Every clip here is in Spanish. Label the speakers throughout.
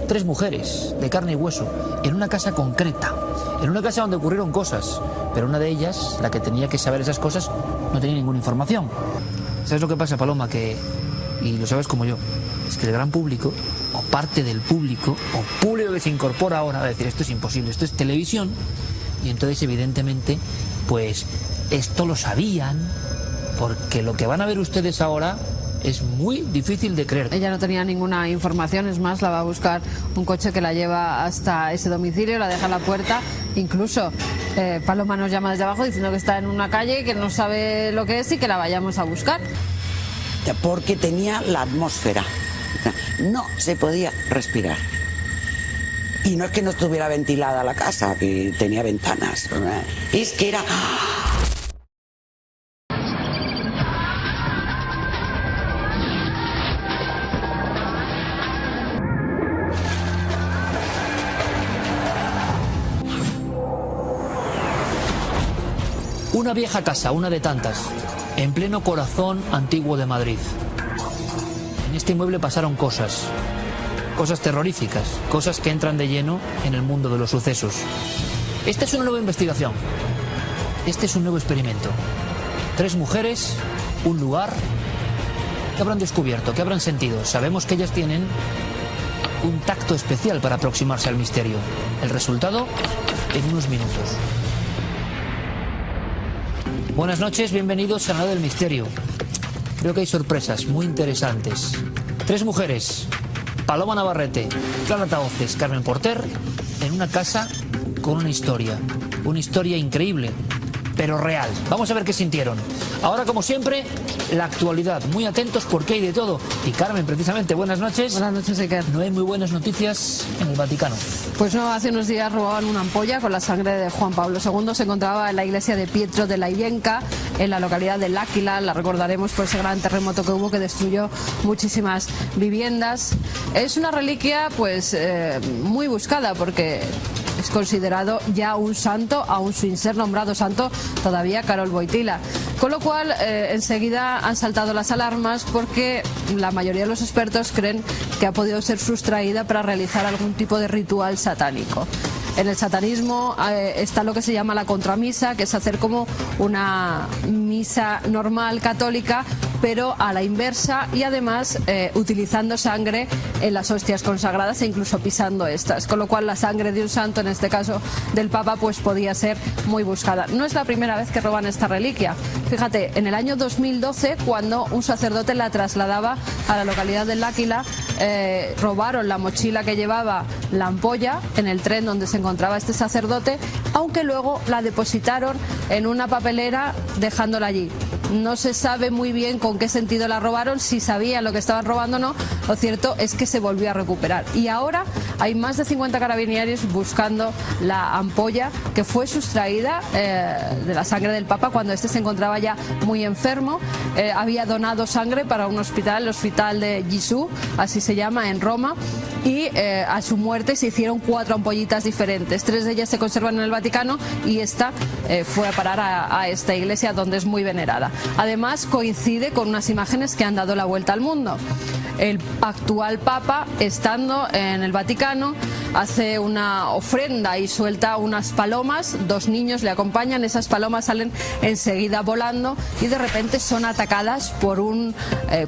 Speaker 1: 3 mujeres de carne y hueso en una casa concreta, en una casa donde ocurrieron cosas, pero una de ellas, la que tenía que saber esas cosas, no tenía ninguna información. ¿Sabes lo que pasa, Paloma? Y lo sabes como yo, es que el gran público, o parte del público, o público que se incorpora ahora, va a decir, esto es imposible, esto es televisión, y entonces evidentemente, pues esto lo sabían, porque lo que van a ver ustedes ahora es muy difícil de creer.
Speaker 2: Ella no tenía ninguna información, es más, la va a buscar un coche que la lleva hasta ese domicilio, la deja en la puerta, incluso Paloma nos llama desde abajo diciendo que está en una calle, que no sabe lo que es y que la vayamos a buscar.
Speaker 3: Porque tenía la atmósfera, no se podía respirar. Y no es que no estuviera ventilada la casa, que tenía ventanas, es que era...
Speaker 1: Una vieja casa, una de tantas, en pleno corazón antiguo de Madrid. En este inmueble pasaron cosas terroríficas, cosas que entran de lleno en el mundo de los sucesos. Esta es una nueva investigación, este es un nuevo experimento. 3 mujeres, un lugar. ¿Qué habrán descubierto? ¿Qué habrán sentido? Sabemos que ellas tienen un tacto especial para aproximarse al misterio. El resultado en unos minutos. Buenas noches, bienvenidos a Nada del Misterio. Creo que hay sorpresas muy interesantes. 3 mujeres, Paloma Navarrete, Clara Tahoces, Carmen Porter, en una casa con una historia increíble, pero real. Vamos a ver qué sintieron. Ahora, como siempre, la actualidad. Muy atentos porque hay de todo. Y Carmen, precisamente, buenas noches.
Speaker 2: Buenas noches, Iker.
Speaker 1: No hay muy buenas noticias en el Vaticano.
Speaker 2: Pues no, hace unos días robaban una ampolla con la sangre de Juan Pablo II. Se encontraba en la iglesia de Pietro de Laivenca, en la localidad de L'Aquila. La recordaremos por ese gran terremoto que hubo, que destruyó muchísimas viviendas. Es una reliquia pues muy buscada, porque es considerado ya un santo, aún sin ser nombrado santo todavía Karol Wojtyla. Con lo cual, enseguida han saltado las alarmas, porque la mayoría de los expertos creen que ha podido ser sustraída para realizar algún tipo de ritual satánico. En el satanismo está lo que se llama la contramisa, que es hacer como una misa normal católica, pero a la inversa, y además utilizando sangre en las hostias consagradas e incluso pisando estas, con lo cual la sangre de un santo, en este caso del Papa, pues podía ser muy buscada. No es la primera vez que roban esta reliquia. Fíjate, en el año 2012, cuando un sacerdote la trasladaba a la localidad de L'Aquila, robaron la mochila que llevaba la ampolla en el tren donde se encontraba este sacerdote, aunque luego la depositaron en una papelera dejándola allí. No se sabe muy bien con qué sentido la robaron, si sabían lo que estaban robando o no. Lo cierto es que se volvió a recuperar. Y ahora hay más de 50 carabinieri buscando la ampolla que fue sustraída de la sangre del Papa cuando este se encontraba ya muy enfermo. Había donado sangre para un hospital, el Hospital de Gesù, así se llama, en Roma. Y a su muerte se hicieron 4 ampollitas diferentes. 3 de ellas se conservan en el Vaticano y esta fue a parar a esta iglesia, donde es muy venerada. Además, coincide con unas imágenes que han dado la vuelta al mundo. El actual Papa, estando en el Vaticano, hace una ofrenda y suelta unas palomas. 2 niños le acompañan. Esas palomas salen enseguida volando y de repente son atacadas por un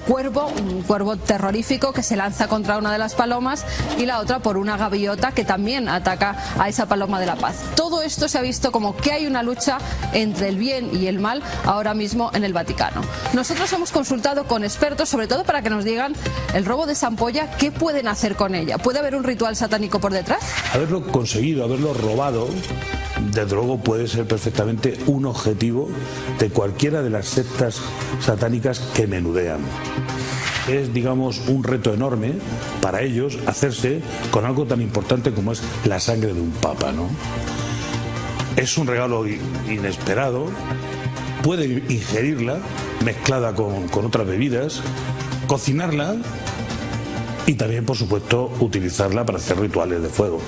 Speaker 2: cuervo terrorífico que se lanza contra una de las palomas, y la otra por una gaviota que también ataca a esa paloma de la paz. Todo esto se ha visto como que hay una lucha entre el bien y el mal ahora mismo en el Vaticano. Nosotros hemos consultado con expertos, sobre todo para que nos digan el robo de esa ampolla, ¿qué pueden hacer con ella? ¿Puede haber un ritual satánico por detrás?
Speaker 4: Haberlo conseguido, haberlo robado, desde luego puede ser perfectamente un objetivo de cualquiera de las sectas satánicas que menudean. Es, digamos, un reto enorme para ellos hacerse con algo tan importante como es la sangre de un papa, ¿no? Es un regalo inesperado. Puede ingerirla mezclada con otras bebidas, cocinarla y también, por supuesto, utilizarla para hacer rituales de fuego.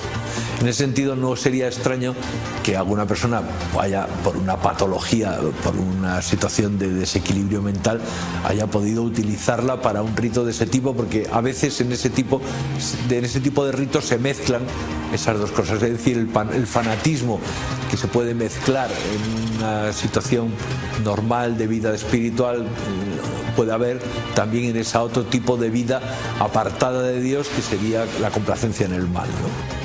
Speaker 5: En ese sentido, no sería extraño que alguna persona vaya por una patología, por una situación de desequilibrio mental, haya podido utilizarla para un rito de ese tipo, porque a veces en ese tipo de ritos se mezclan esas dos cosas, es decir, el fanatismo que se puede mezclar en una situación normal de vida espiritual, puede haber también en ese otro tipo de vida apartada de Dios, que sería la complacencia en el mal, ¿no?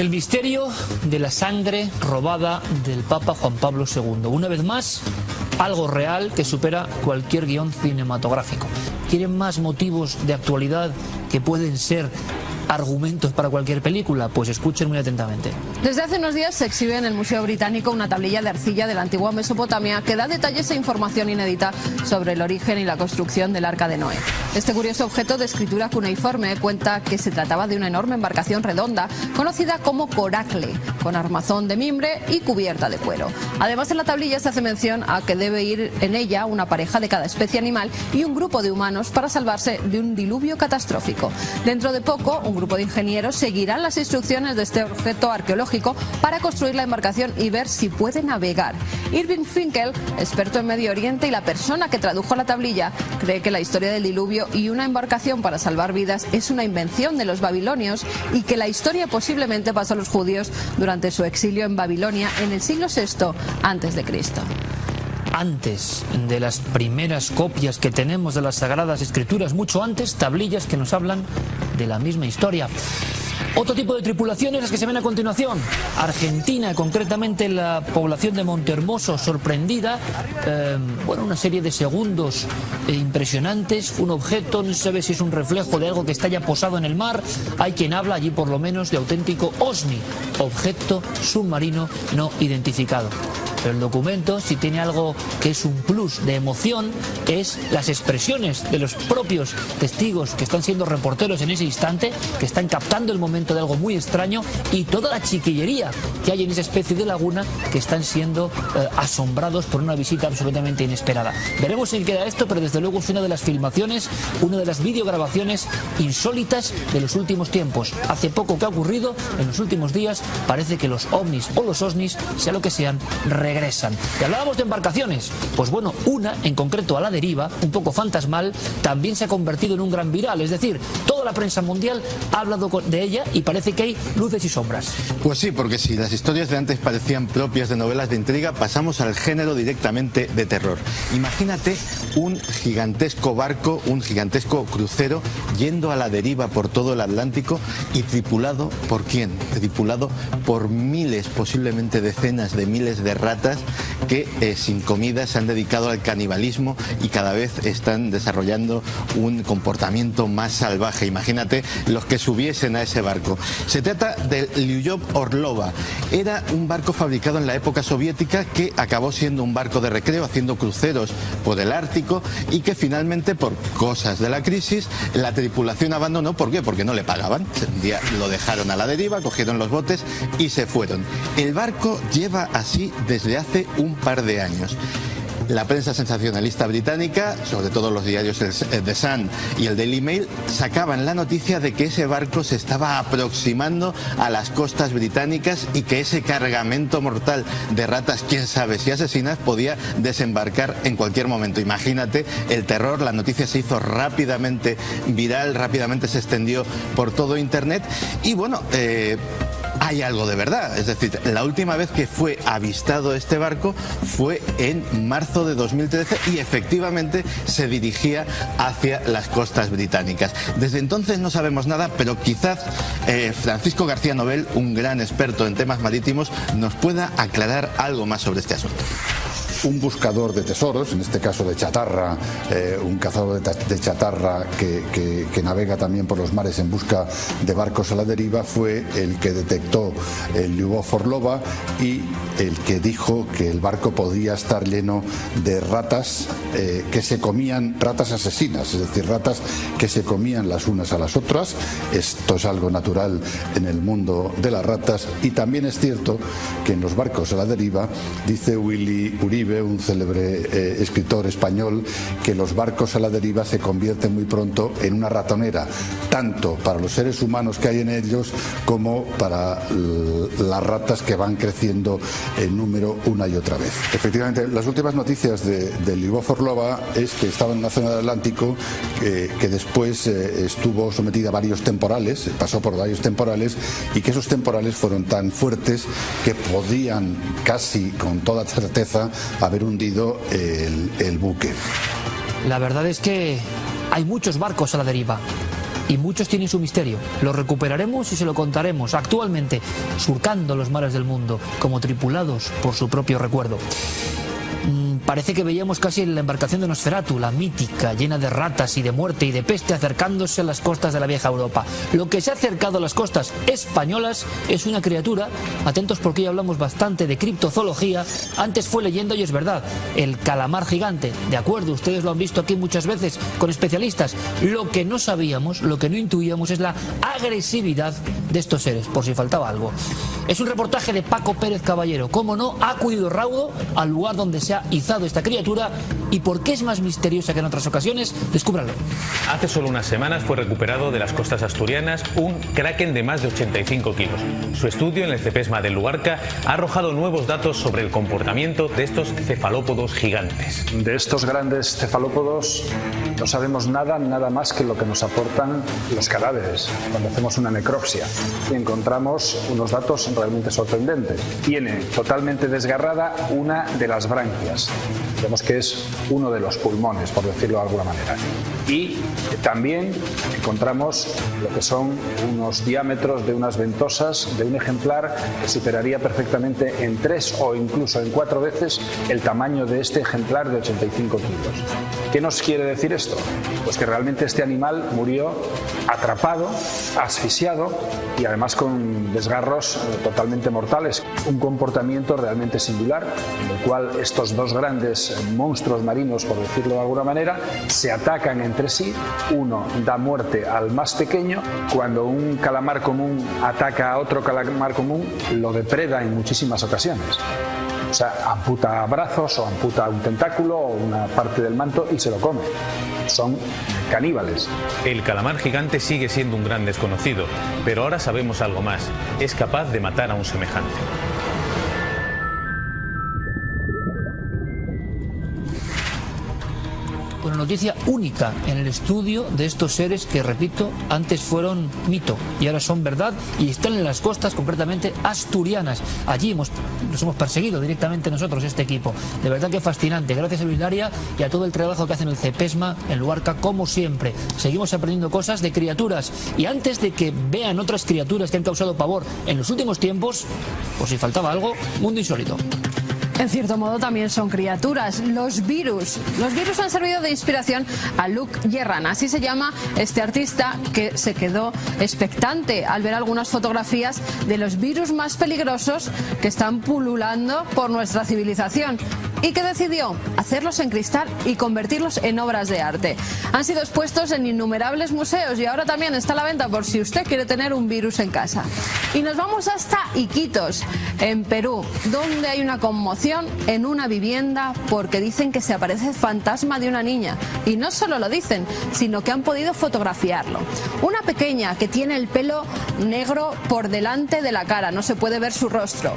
Speaker 1: El misterio de la sangre robada del Papa Juan Pablo II. Una vez más, algo real que supera cualquier guión cinematográfico. ¿Quieren más motivos de actualidad que pueden ser argumentos para cualquier película? Pues escuchen muy atentamente.
Speaker 2: Desde hace unos días se exhibe en el Museo Británico una tablilla de arcilla de la antigua Mesopotamia que da detalles e información inédita sobre el origen y la construcción del Arca de Noé. Este curioso objeto de escritura cuneiforme cuenta que se trataba de una enorme embarcación redonda conocida como coracle, con armazón de mimbre y cubierta de cuero. Además, en la tablilla se hace mención a que debe ir en ella una pareja de cada especie animal y un grupo de humanos para salvarse de un diluvio catastrófico. Dentro de poco, un grupo de ingenieros seguirán las instrucciones de este objeto arqueológico para construir la embarcación y ver si puede navegar. Irving Finkel, experto en Medio Oriente y la persona que tradujo la tablilla, cree que la historia del diluvio y una embarcación para salvar vidas es una invención de los babilonios y que la historia posiblemente pasó a los judíos durante su exilio en Babilonia en el siglo VI a.C.
Speaker 1: Antes de las primeras copias que tenemos de las Sagradas Escrituras, mucho antes, tablillas que nos hablan de la misma historia. Otro tipo de tripulaciones las que se ven a continuación. Argentina, concretamente la población de Montehermoso, sorprendida. Una serie de segundos impresionantes. Un objeto, no se sabe si es un reflejo de algo que está ya posado en el mar. Hay quien habla allí por lo menos de auténtico OSNI, objeto submarino no identificado. Pero el documento, si tiene algo que es un plus de emoción, es las expresiones de los propios testigos que están siendo reporteros en ese instante, que están captando el momento de algo muy extraño, y toda la chiquillería que hay en esa especie de laguna, que están siendo asombrados por una visita absolutamente inesperada. Veremos en qué queda esto, pero desde luego es una de las filmaciones, una de las videograbaciones insólitas de los últimos tiempos. Hace poco que ha ocurrido, en los últimos días, parece que los ovnis o los osnis, sea lo que sean, regresan. Y hablábamos de embarcaciones, pues bueno, una en concreto a la deriva, un poco fantasmal, también se ha convertido en un gran viral, es decir, toda la prensa mundial ha hablado de ella y parece que hay luces y sombras.
Speaker 6: Pues sí, porque si las historias de antes parecían propias de novelas de intriga, pasamos al género directamente de terror. Imagínate un gigantesco barco, un gigantesco crucero yendo a la deriva por todo el Atlántico y tripulado ¿por quién? Tripulado por miles, posiblemente decenas de miles de ratas que sin comida se han dedicado al canibalismo y cada vez están desarrollando un comportamiento más salvaje. Imagínate los que subiesen a ese barco. Se trata del Lyubov Orlova. Era un barco fabricado en la época soviética que acabó siendo un barco de recreo haciendo cruceros por el Ártico y que finalmente, por cosas de la crisis, la tripulación abandonó. ¿Por qué? Porque no le pagaban. Un día lo dejaron a la deriva, cogieron los botes y se fueron. El barco lleva así desde hace un par de años. La prensa sensacionalista británica, sobre todo los diarios The Sun y el Daily Mail, sacaban la noticia de que ese barco se estaba aproximando a las costas británicas y que ese cargamento mortal de ratas, quién sabe si asesinas, podía desembarcar en cualquier momento. Imagínate el terror. La noticia se hizo rápidamente viral, rápidamente se extendió por todo Internet y bueno, hay algo de verdad. Es decir, la última vez que fue avistado este barco fue en marzo de 2013 y efectivamente se dirigía hacia las costas británicas. Desde entonces no sabemos nada, pero quizás Francisco García Nobel, un gran experto en temas marítimos, nos pueda aclarar algo más sobre este asunto.
Speaker 7: Un buscador de tesoros, en este caso de chatarra, un cazador de chatarra que navega también por los mares en busca de barcos a la deriva, fue el que detectó el Lyubov Orlova y el que dijo que el barco podía estar lleno de ratas que se comían, ratas asesinas, es decir, ratas que se comían las unas a las otras. Esto es algo natural en el mundo de las ratas, y también es cierto que en los barcos a la deriva, dice Willy Uribe, escribe, un célebre escritor español, que los barcos a la deriva se convierten muy pronto en una ratonera, tanto para los seres humanos que hay en ellos como para las ratas que van creciendo en número una y otra vez. Efectivamente, las últimas noticias de Lyubov Orlova es que estaba en la zona del Atlántico, que después estuvo sometida a varios temporales, pasó por varios temporales, y que esos temporales fueron tan fuertes que podían casi con toda certeza haber hundido el buque.
Speaker 1: La verdad es que hay muchos barcos a la deriva y muchos tienen su misterio. Lo recuperaremos y se lo contaremos actualmente, surcando los mares del mundo, como tripulados por su propio recuerdo. Parece que veíamos casi la embarcación de Nosferatu, la mítica, llena de ratas y de muerte y de peste, acercándose a las costas de la vieja Europa. Lo que se ha acercado a las costas españolas es una criatura, atentos porque hoy hablamos bastante de criptozoología, antes fue leyenda y es verdad, el calamar gigante. De acuerdo, ustedes lo han visto aquí muchas veces con especialistas. Lo que no sabíamos, lo que no intuíamos es la agresividad de estos seres, por si faltaba algo. Es un reportaje de Paco Pérez Caballero. Cómo no, ha acudido raudo al lugar donde se ha izado esta criatura, y por qué es más misteriosa que en otras ocasiones, descúbralo.
Speaker 8: Hace solo unas semanas fue recuperado de las costas asturianas un kraken de más de 85 kilos. Su estudio en el CEPESMA de Luarca ha arrojado nuevos datos sobre el comportamiento de estos cefalópodos gigantes.
Speaker 9: De estos grandes cefalópodos no sabemos nada más que lo que nos aportan los cadáveres cuando hacemos una necropsia, y encontramos unos datos realmente sorprendentes. Tiene totalmente desgarrada una de las branquias, digamos que es uno de los pulmones, por decirlo de alguna manera, y también encontramos lo que son unos diámetros de unas ventosas de un ejemplar que superaría perfectamente en 3 o incluso en 4 veces el tamaño de este ejemplar de 85 kilos. ¿Qué nos quiere decir esto? Pues que realmente este animal murió atrapado, asfixiado y además con desgarros totalmente mortales. Un comportamiento realmente singular, en el cual estos dos grandes monstruos marinos, por decirlo de alguna manera, se atacan entre sí. Uno da muerte al más pequeño. Cuando un calamar común ataca a otro calamar común, lo depreda en muchísimas ocasiones. O sea, amputa brazos o amputa un tentáculo o una parte del manto y se lo come. Son caníbales.
Speaker 8: El calamar gigante sigue siendo un gran desconocido, pero ahora sabemos algo más. Es capaz de matar a un semejante.
Speaker 1: Una noticia única en el estudio de estos seres que, repito, antes fueron mito y ahora son verdad y están en las costas concretamente asturianas. Allí nos hemos perseguido directamente nosotros, este equipo. De verdad que fascinante. Gracias a Luis Laria y a todo el trabajo que hacen el CEPESMA en Luarca, como siempre. Seguimos aprendiendo cosas de criaturas, y antes de que vean otras criaturas que han causado pavor en los últimos tiempos, por si faltaba algo, Mundo Insólito.
Speaker 2: En cierto modo también son criaturas, los virus. Los virus han servido de inspiración a Luc Guerran, así se llama este artista, que se quedó expectante al ver algunas fotografías de los virus más peligrosos que están pululando por nuestra civilización, y que decidió hacerlos en cristal y convertirlos en obras de arte. Han sido expuestos en innumerables museos y ahora también está a la venta por si usted quiere tener un virus en casa. Y nos vamos hasta Iquitos, en Perú, donde hay una conmoción en una vivienda porque dicen que se aparece el fantasma de una niña. Y no solo lo dicen, sino que han podido fotografiarlo. Una pequeña que tiene el pelo negro por delante de la cara, no se puede ver su rostro.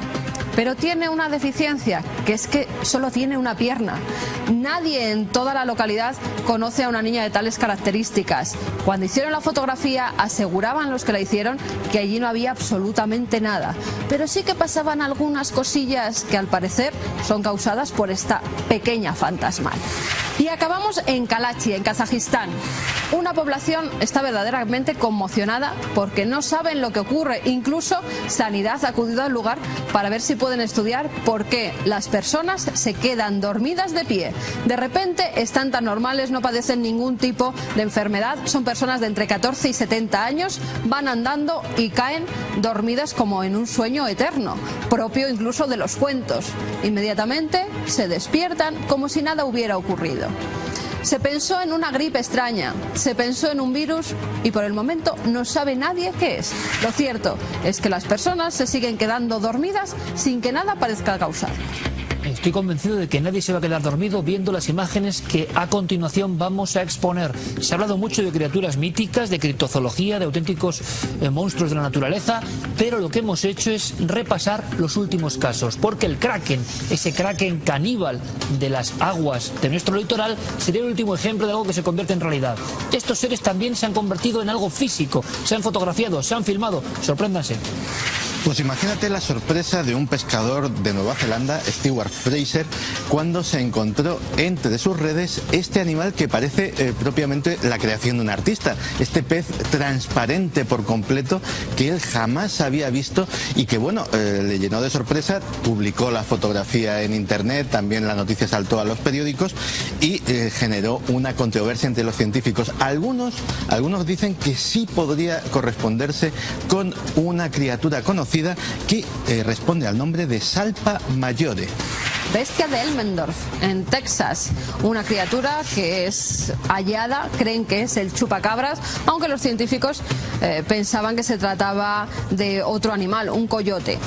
Speaker 2: Pero tiene una deficiencia, que es que solo tiene una pierna. Nadie en toda la localidad conoce a una niña de tales características. Cuando hicieron la fotografía, aseguraban los que la hicieron que allí no había absolutamente nada. Pero sí que pasaban algunas cosillas que al parecer son causadas por esta pequeña fantasmal. Y acabamos en Kalachi, en Kazajistán. Una población está verdaderamente conmocionada porque no saben lo que ocurre. Incluso Sanidad ha acudido al lugar para ver si pueden estudiar por qué las personas se quedan dormidas de pie. De repente están tan normales, no padecen ningún tipo de enfermedad. Son personas de entre 14 y 70 años, van andando y caen dormidas como en un sueño eterno, propio incluso de los cuentos. Inmediatamente se despiertan como si nada hubiera ocurrido. Se pensó en una gripe extraña, se pensó en un virus y por el momento no sabe nadie qué es. Lo cierto es que las personas se siguen quedando dormidas sin que nada parezca causar.
Speaker 1: Estoy convencido de que nadie se va a quedar dormido viendo las imágenes que a continuación vamos a exponer. Se ha hablado mucho de criaturas míticas, de criptozoología, de auténticos monstruos de la naturaleza, pero lo que hemos hecho es repasar los últimos casos, porque el kraken, ese kraken caníbal de las aguas de nuestro litoral, sería el último ejemplo de algo que se convierte en realidad. Estos seres también se han convertido en algo físico, se han fotografiado, se han filmado. Sorpréndanse.
Speaker 6: Pues imagínate la sorpresa de un pescador de Nueva Zelanda, Stewart Fraser, cuando se encontró entre sus redes este animal que parece propiamente la creación de un artista. Este pez transparente por completo que él jamás había visto y que, bueno, le llenó de sorpresa. Publicó la fotografía en internet, también la noticia saltó a los periódicos y generó una controversia entre los científicos. Algunos dicen que sí podría corresponderse con una criatura conocida que responde al nombre de Salpa Mayore.
Speaker 2: Bestia de Elmendorf, en Texas. Una criatura que es hallada, creen que es el chupacabras, aunque los científicos pensaban que se trataba de otro animal, un coyote.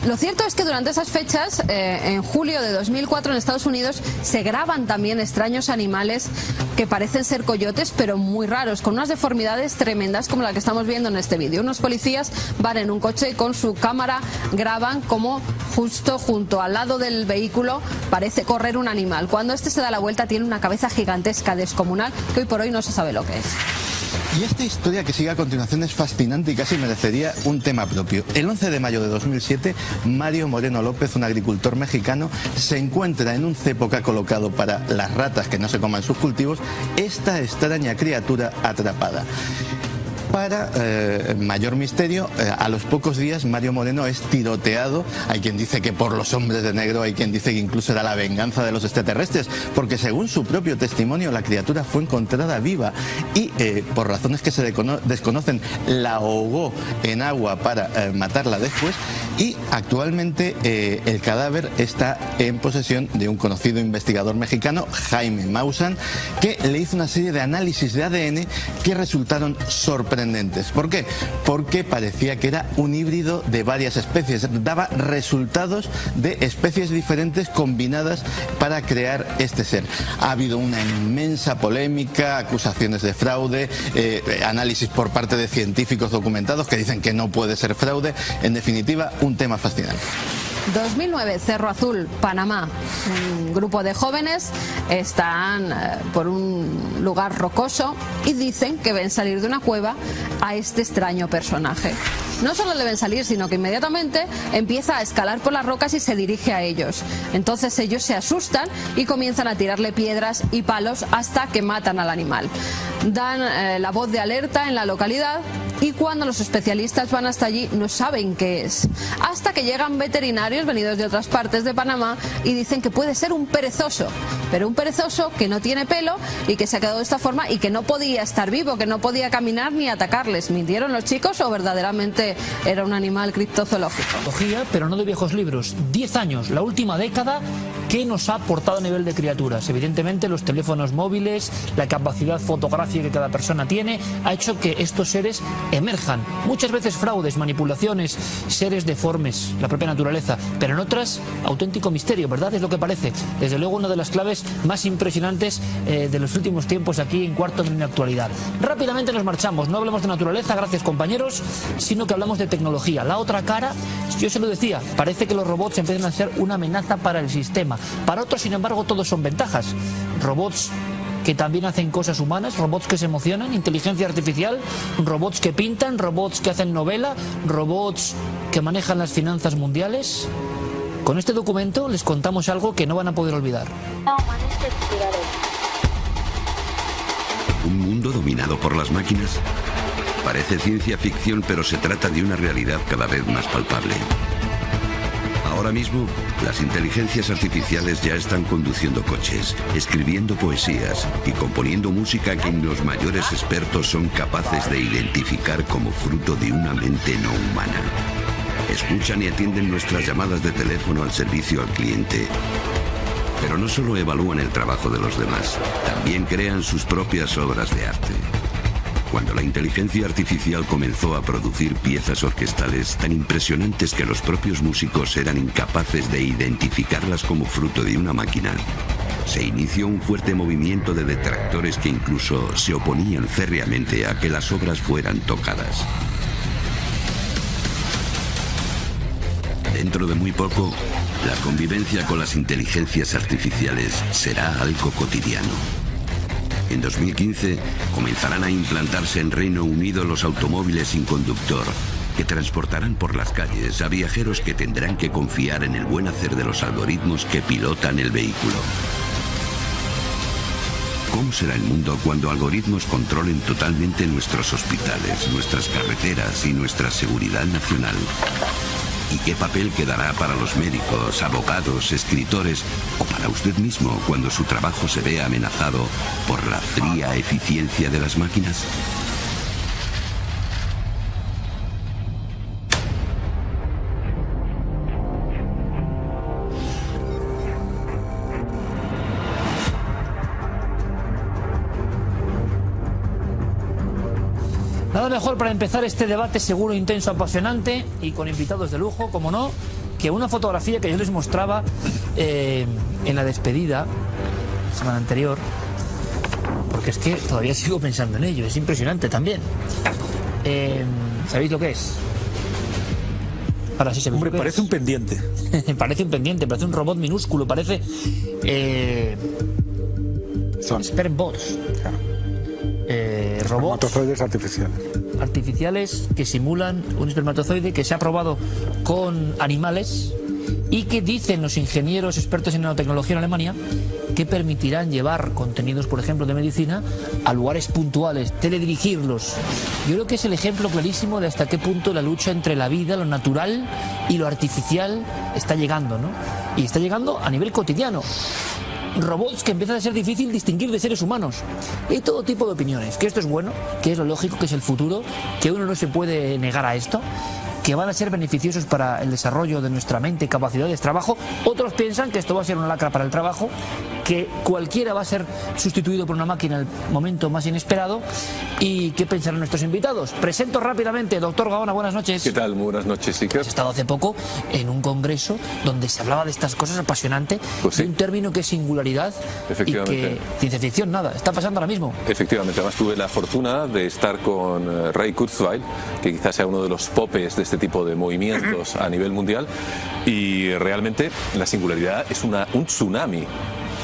Speaker 2: Lo cierto es que durante esas fechas, en julio de 2004 en Estados Unidos, se graban también extraños animales que parecen ser coyotes, pero muy raros, con unas deformidades tremendas como la que estamos viendo en este vídeo. Unos policías van en un coche y con su cámara graban como justo junto al lado del vehículo parece correr un animal. Cuando este se da la vuelta tiene una cabeza gigantesca, descomunal, que hoy por hoy no se sabe lo que es.
Speaker 6: Y esta historia que sigue a continuación es fascinante y casi merecería un tema propio. El 11 de mayo de 2007, Mario Moreno López, un agricultor mexicano, se encuentra en un cepo que ha colocado para las ratas que no se coman sus cultivos esta extraña criatura atrapada. Para mayor misterio, a los pocos días Mario Moreno es tiroteado. Hay quien dice que por los hombres de negro, hay quien dice que incluso era la venganza de los extraterrestres, porque según su propio testimonio la criatura fue encontrada viva y por razones que se desconocen la ahogó en agua para matarla después, y actualmente el cadáver está en posesión de un conocido investigador mexicano, Jaime Maussan, que le hizo una serie de análisis de ADN que resultaron sorprendentes. ¿Por qué? Porque parecía que era un híbrido de varias especies. Daba resultados de especies diferentes combinadas para crear este ser. Ha habido una inmensa polémica, acusaciones de fraude, análisis por parte de científicos documentados que dicen que no puede ser fraude. En definitiva, un tema fascinante.
Speaker 2: 2009, Cerro Azul, Panamá. Un grupo de jóvenes están por un lugar rocoso y dicen que ven salir de una cueva a este extraño personaje. No solo le ven salir, sino que inmediatamente empieza a escalar por las rocas y se dirige a ellos. Entonces ellos se asustan y comienzan a tirarle piedras y palos hasta que matan al animal. Dan la voz de alerta en la localidad y cuando los especialistas van hasta allí no saben qué es. Hasta que llegan veterinarios venidos de otras partes de Panamá y dicen que puede ser un perezoso, pero un perezoso que no tiene pelo y que se ha quedado de esta forma y que no podía estar vivo, que no podía caminar ni atacarles. ¿Mintieron los chicos o verdaderamente era un animal criptozoológico?
Speaker 1: Pero no de viejos libros. 10 años, la última década, ¿qué nos ha aportado a nivel de criaturas? Evidentemente los teléfonos móviles, la capacidad fotográfica que cada persona tiene, ha hecho que estos seres emerjan. Muchas veces fraudes, manipulaciones, seres deformes, la propia naturaleza, pero en otras auténtico misterio, ¿verdad? Es lo que parece. Desde luego una de las claves más impresionantes de los últimos tiempos aquí en Cuarto Milenio Actualidad. Rápidamente nos marchamos, no hablamos de naturaleza, gracias compañeros, sino que hablamos de tecnología. La otra cara, yo se lo decía, parece que los robots empiezan a ser una amenaza para el sistema. Para otros, sin embargo, todos son ventajas. Robots que también hacen cosas humanas, robots que se emocionan, inteligencia artificial, robots que pintan, robots que hacen novela, robots que manejan las finanzas mundiales. Con este documento les contamos algo que no van a poder olvidar.
Speaker 10: ¿Un mundo dominado por las máquinas? Parece ciencia ficción, pero se trata de una realidad cada vez más palpable. Ahora mismo, las inteligencias artificiales ya están conduciendo coches, escribiendo poesías y componiendo música que los mayores expertos son capaces de identificar como fruto de una mente no humana. Escuchan y atienden nuestras llamadas de teléfono al servicio al cliente. Pero no solo evalúan el trabajo de los demás, también crean sus propias obras de arte. cuando la inteligencia artificial comenzó a producir piezas orquestales tan impresionantes que los propios músicos eran incapaces de identificarlas como fruto de una máquina, se inició un fuerte movimiento de detractores que incluso se oponían férreamente a que las obras fueran tocadas. Dentro de muy poco, la convivencia con las inteligencias artificiales será algo cotidiano. En 2015 comenzarán a implantarse en Reino Unido los automóviles sin conductor, que transportarán por las calles a viajeros que tendrán que confiar en el buen hacer de los algoritmos que pilotan el vehículo. ¿Cómo será el mundo cuando algoritmos controlen totalmente nuestros hospitales, nuestras carreteras y nuestra seguridad nacional? ¿Y qué papel quedará para los médicos, abogados, escritores o para usted mismo cuando su trabajo se vea amenazado por la fría eficiencia de las máquinas?
Speaker 1: Nada mejor para empezar este debate seguro, intenso, apasionante y con invitados de lujo, como no, que una fotografía que yo les mostraba en la despedida la semana anterior, porque es que todavía sigo pensando en ello, es impresionante también. ¿Sabéis lo que es? Ahora sí se ve.
Speaker 11: Hombre, parece un pendiente.
Speaker 1: Parece un pendiente, parece un robot minúsculo, parece sperm bots. Robots
Speaker 9: Espermatozoides
Speaker 1: artificiales que simulan un espermatozoide, que se ha probado con animales y que dicen los ingenieros expertos en nanotecnología en Alemania que permitirán llevar contenidos, por ejemplo, de medicina a lugares puntuales, teledirigirlos. Yo creo que es el ejemplo clarísimo de hasta qué punto la lucha entre la vida, lo natural y lo artificial está llegando, ¿no? Y está llegando a nivel cotidiano. Robots que empiezan a ser difícil distinguir de seres humanos. Hay todo tipo de opiniones, que esto es bueno, que es lo lógico, que es el futuro, que uno no se puede negar a esto, que van a ser beneficiosos para el desarrollo de nuestra mente, capacidades, trabajo. Otros piensan que esto va a ser una lacra para el trabajo, que cualquiera va a ser sustituido por una máquina en el momento más inesperado. ¿Y qué pensarán nuestros invitados? Presento rápidamente, doctor Gaona, buenas noches.
Speaker 12: ¿Qué tal? Muy buenas noches, Iker.
Speaker 1: He estado hace poco en un congreso donde se hablaba de estas cosas, apasionante,
Speaker 12: pues sí,
Speaker 1: de un término que es singularidad y que ciencia ficción nada, está pasando ahora mismo.
Speaker 12: Efectivamente, además tuve la fortuna de estar con Ray Kurzweil, que quizás sea uno de los popes de este tipo de movimientos a nivel mundial, y realmente la singularidad es un tsunami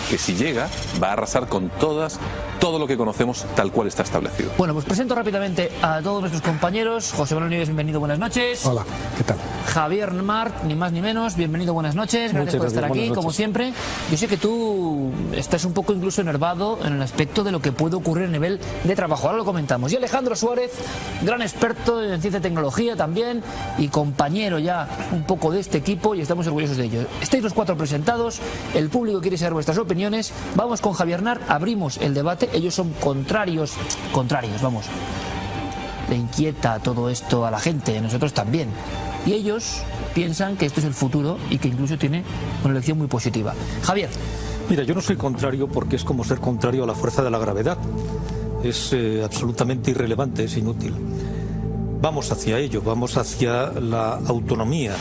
Speaker 12: que si llega va a arrasar con todo lo que conocemos tal cual está establecido.
Speaker 1: Bueno, pues presento rápidamente a todos nuestros compañeros. José Manuel Nieves, bienvenido, buenas noches.
Speaker 9: Hola, ¿qué tal?
Speaker 1: Javier Mart, ni más ni menos, bienvenido, buenas noches. Gracias por estar aquí, como siempre. Yo sé que tú estás un poco incluso enervado en el aspecto de lo que puede ocurrir a nivel de trabajo. Ahora lo comentamos. Y Alejandro Suárez, gran experto en ciencia y tecnología también, y compañero ya un poco de este equipo, y estamos orgullosos de ello. Estáis los cuatro presentados, el público quiere saber vuestras opiniones. Vamos con Javier Nart, abrimos el debate. Ellos son contrarios, vamos. Le inquieta todo esto a la gente, nosotros también. Y ellos piensan que esto es el futuro y que incluso tiene una elección muy positiva. Javier.
Speaker 11: Mira, yo no soy contrario porque es como ser contrario a la fuerza de la gravedad. Es absolutamente irrelevante, es inútil. Vamos hacia ello, vamos hacia la autonomía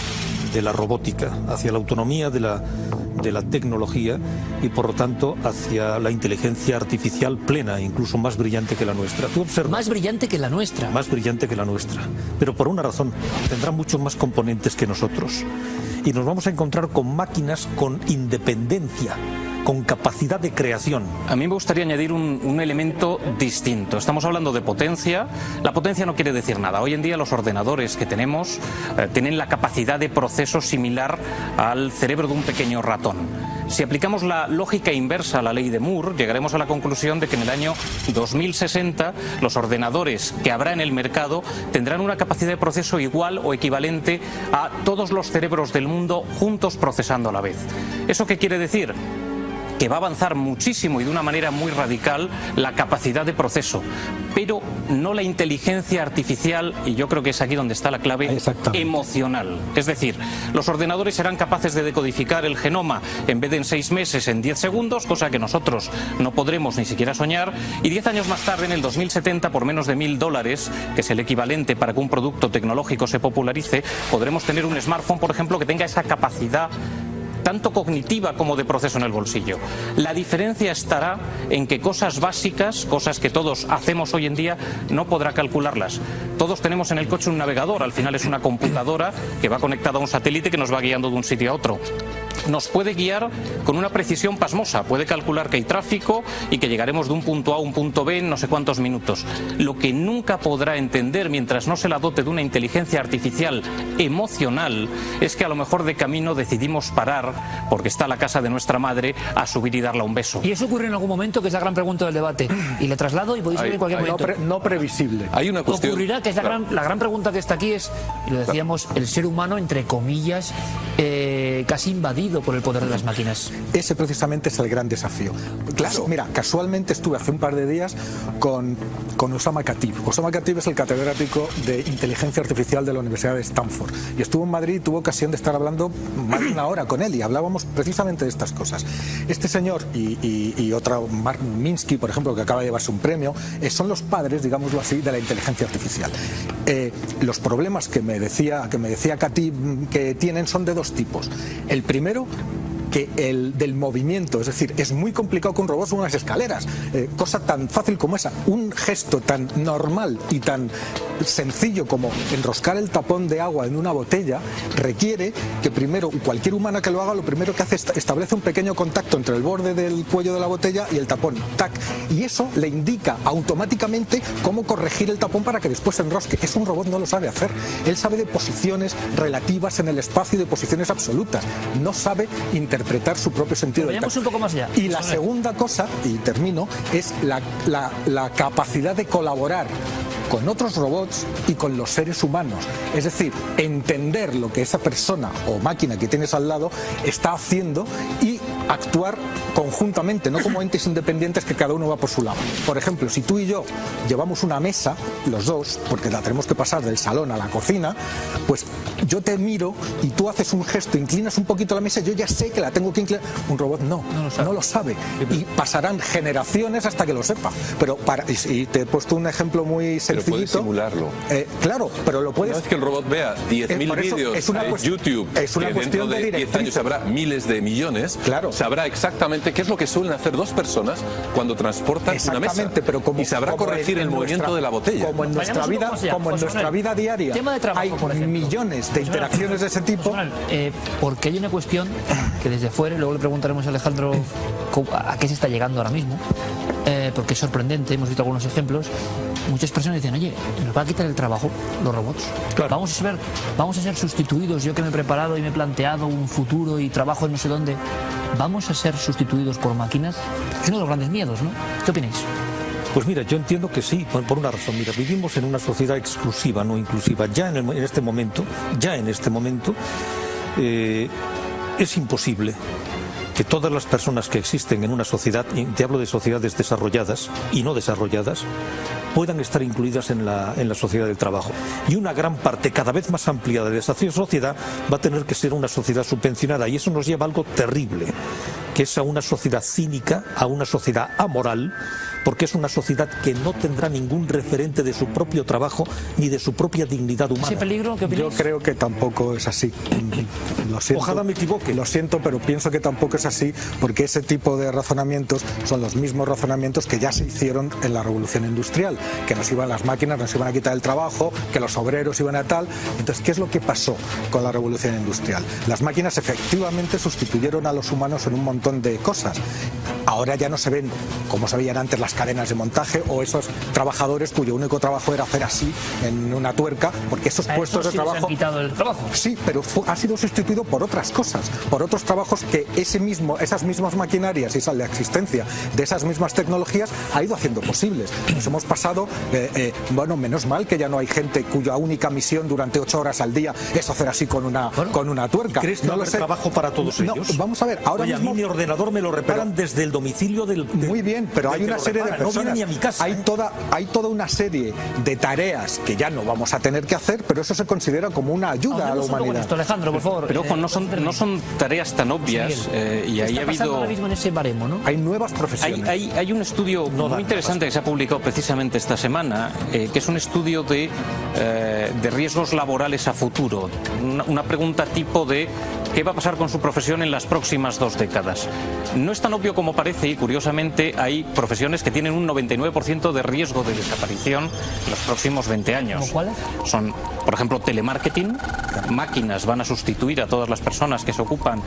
Speaker 11: de la robótica, hacia la autonomía de la tecnología y por lo tanto hacia la inteligencia artificial plena, incluso más brillante que la nuestra. Tú observas,
Speaker 1: más brillante que la nuestra.
Speaker 11: Más brillante que la nuestra. Pero por una razón, tendrá muchos más componentes que nosotros. Y nos vamos a encontrar con máquinas con independencia, con capacidad de creación.
Speaker 13: A mí me gustaría añadir un elemento distinto. Estamos hablando de potencia. La potencia no quiere decir nada. Hoy en día los ordenadores que tenemos tienen la capacidad de proceso similar al cerebro de un pequeño ratón. Si aplicamos la lógica inversa a la ley de Moore, llegaremos a la conclusión de que en el año 2060 los ordenadores que habrá en el mercado tendrán una capacidad de proceso igual o equivalente a todos los cerebros del mundo juntos procesando a la vez. ¿Eso qué quiere decir? que va a avanzar muchísimo y de una manera muy radical la capacidad de proceso, pero no la inteligencia artificial, y yo creo que es aquí donde está la clave, emocional. Es decir, los ordenadores serán capaces de decodificar el genoma en vez de en 6 meses, en 10 segundos, cosa que nosotros no podremos ni siquiera soñar, y 10 años más tarde, en el 2070, por menos de $1000, que es el equivalente para que un producto tecnológico se popularice, podremos tener un smartphone, por ejemplo, que tenga esa capacidad tanto cognitiva como de proceso en el bolsillo. La diferencia estará en que cosas básicas, cosas que todos hacemos hoy en día, no podrá calcularlas. Todos tenemos en el coche un navegador, al final es una computadora que va conectada a un satélite que nos va guiando de un sitio a otro. Nos puede guiar con una precisión pasmosa, puede calcular que hay tráfico y que llegaremos de un punto A a un punto B en no sé cuántos minutos. Lo que nunca podrá entender mientras no se la dote de una inteligencia artificial emocional es que a lo mejor de camino decidimos parar porque está la casa de nuestra madre a subir y darle un beso.
Speaker 1: Y eso ocurre en algún momento, que es la gran pregunta del debate, y le traslado y podéis ir en cualquier momento.
Speaker 9: No previsible.
Speaker 12: Hay una cuestión.
Speaker 1: Ocurrirá, que es la gran pregunta que está aquí, es, y lo decíamos, el ser humano, entre comillas, casi invadido por el poder de las máquinas.
Speaker 14: Ese precisamente es el gran desafío. Claro. Mira, casualmente estuve hace un par de días con Osama Khatib. Osama Khatib es el catedrático de inteligencia artificial de la Universidad de Stanford. Y estuvo en Madrid y tuve ocasión de estar hablando más de una hora con él y hablábamos precisamente de estas cosas. Este señor y otra, Mark Minsky, por ejemplo, que acaba de llevarse un premio, son los padres, digámoslo así, de la inteligencia artificial. Los problemas que me decía Khatib que tienen son de dos tipos. El primero, que el del movimiento, es decir, es muy complicado que un robot suba unas escaleras, cosa tan fácil como esa, un gesto tan normal y tan sencillo como enroscar el tapón de agua en una botella requiere que primero, cualquier humana que lo haga, lo primero que hace es establece un pequeño contacto entre el borde del cuello de la botella y el tapón, tac, y eso le indica automáticamente cómo corregir el tapón para que después se enrosque. Eso un robot no lo sabe hacer. Él sabe de posiciones relativas en el espacio y de posiciones absolutas, no sabe interpretar su propio sentido del tacto.
Speaker 1: Un poco más allá.
Speaker 14: Y la segunda cosa, y termino, es la capacidad de colaborar con otros robots y con los seres humanos. Es decir, entender lo que esa persona o máquina que tienes al lado está haciendo y actuar conjuntamente, no como entes independientes que cada uno va por su lado. Por ejemplo, si tú y yo llevamos una mesa, los dos, porque la tenemos que pasar del salón a la cocina, pues yo te miro y tú haces un gesto, inclinas un poquito la mesa, yo ya sé que la tengo que inclinar. Un robot no lo sabe. Y pasarán generaciones hasta que lo sepa. Pero y te he puesto un ejemplo muy sencillito.
Speaker 12: Pero puedes simularlo.
Speaker 14: Claro, pero lo puedes.
Speaker 12: No es que el robot vea 10.000 vídeos en YouTube,
Speaker 14: es una
Speaker 12: que
Speaker 14: cuestión
Speaker 12: dentro de 10 años habrá miles de millones.
Speaker 14: Claro.
Speaker 12: Sabrá exactamente qué es lo que suelen hacer dos personas cuando transportan una mesa.
Speaker 14: Pero como,
Speaker 12: y sabrá corregir el movimiento de la botella.
Speaker 14: Como en nuestra vida diaria
Speaker 1: tema de trabajo,
Speaker 14: hay
Speaker 1: por ejemplo,
Speaker 14: millones de interacciones de ese tipo.
Speaker 1: Porque hay una cuestión que desde fuera, y luego le preguntaremos a Alejandro a qué se está llegando ahora mismo, porque es sorprendente, hemos visto algunos ejemplos. Muchas personas dicen, oye, nos va a quitar el trabajo los robots. Claro. Vamos a ser sustituidos. Yo que me he preparado y me he planteado un futuro y trabajo en no sé dónde, ¿vamos a ser sustituidos por máquinas? Es uno de los grandes miedos, ¿no? ¿Qué opináis?
Speaker 11: Pues mira, yo entiendo que sí, por una razón. Mira, vivimos en una sociedad exclusiva, no inclusiva. Ya en este momento, es imposible que todas las personas que existen en una sociedad, y te hablo de sociedades desarrolladas y no desarrolladas, puedan estar incluidas en la sociedad del trabajo. Y una gran parte cada vez más ampliada de esa sociedad va a tener que ser una sociedad subvencionada, y eso nos lleva a algo terrible, que es a una sociedad cínica, a una sociedad amoral, porque es una sociedad que no tendrá ningún referente de su propio trabajo ni de su propia dignidad humana.
Speaker 1: ¿Ese peligro?
Speaker 14: Yo creo que tampoco es así. Lo siento,
Speaker 11: ojalá me equivoque.
Speaker 14: Lo siento, pero pienso que tampoco es así, porque ese tipo de razonamientos son los mismos razonamientos que ya se hicieron en la revolución industrial, que las máquinas nos iban a quitar el trabajo, que los obreros iban a tal. Entonces, ¿qué es lo que pasó con la revolución industrial? Las máquinas efectivamente sustituyeron a los humanos en un montón de cosas. Ahora ya no se ven como se veían antes las cadenas de montaje o esos trabajadores cuyo único trabajo era hacer así en una tuerca, porque esos puestos de trabajo...
Speaker 1: Se han quitado el trabajo.
Speaker 14: Sí, pero ha sido sustituido por otras cosas, por otros trabajos que esas mismas maquinarias y la existencia de esas mismas tecnologías ha ido haciendo posibles. Nos hemos pasado, bueno, menos mal que ya no hay gente cuya única misión durante 8 horas al día es hacer así con una tuerca.
Speaker 11: ¿Crees que no hay trabajo para todos ellos?
Speaker 14: Vamos a ver, ahora
Speaker 11: Oye,
Speaker 14: mismo...
Speaker 11: a mí mi ordenador me lo reparan desde el domicilio del...
Speaker 14: Muy bien, pero hay una serie de personas...
Speaker 11: No viene ni a mi casa.
Speaker 14: Hay toda una serie de tareas que ya no vamos a tener que hacer, pero eso se considera como una ayuda a la humanidad.
Speaker 1: Esto, Alejandro, por favor.
Speaker 13: Pero ojo, no son tareas tan obvias y ahí ha habido...
Speaker 1: ahora mismo en ese baremo, ¿no?
Speaker 14: Hay nuevas profesiones.
Speaker 13: Hay un estudio muy interesante que se ha publicado precisamente esta semana, que es un estudio de riesgos laborales a futuro. Una pregunta tipo de qué va a pasar con su profesión en las próximas 2 décadas. No es tan obvio como parece y curiosamente hay profesiones que tienen un 99% de riesgo de desaparición en los próximos 20 años.
Speaker 1: ¿Cómo cuáles?
Speaker 13: Son, por ejemplo, telemarketing. Máquinas van a sustituir a todas las personas que se ocupan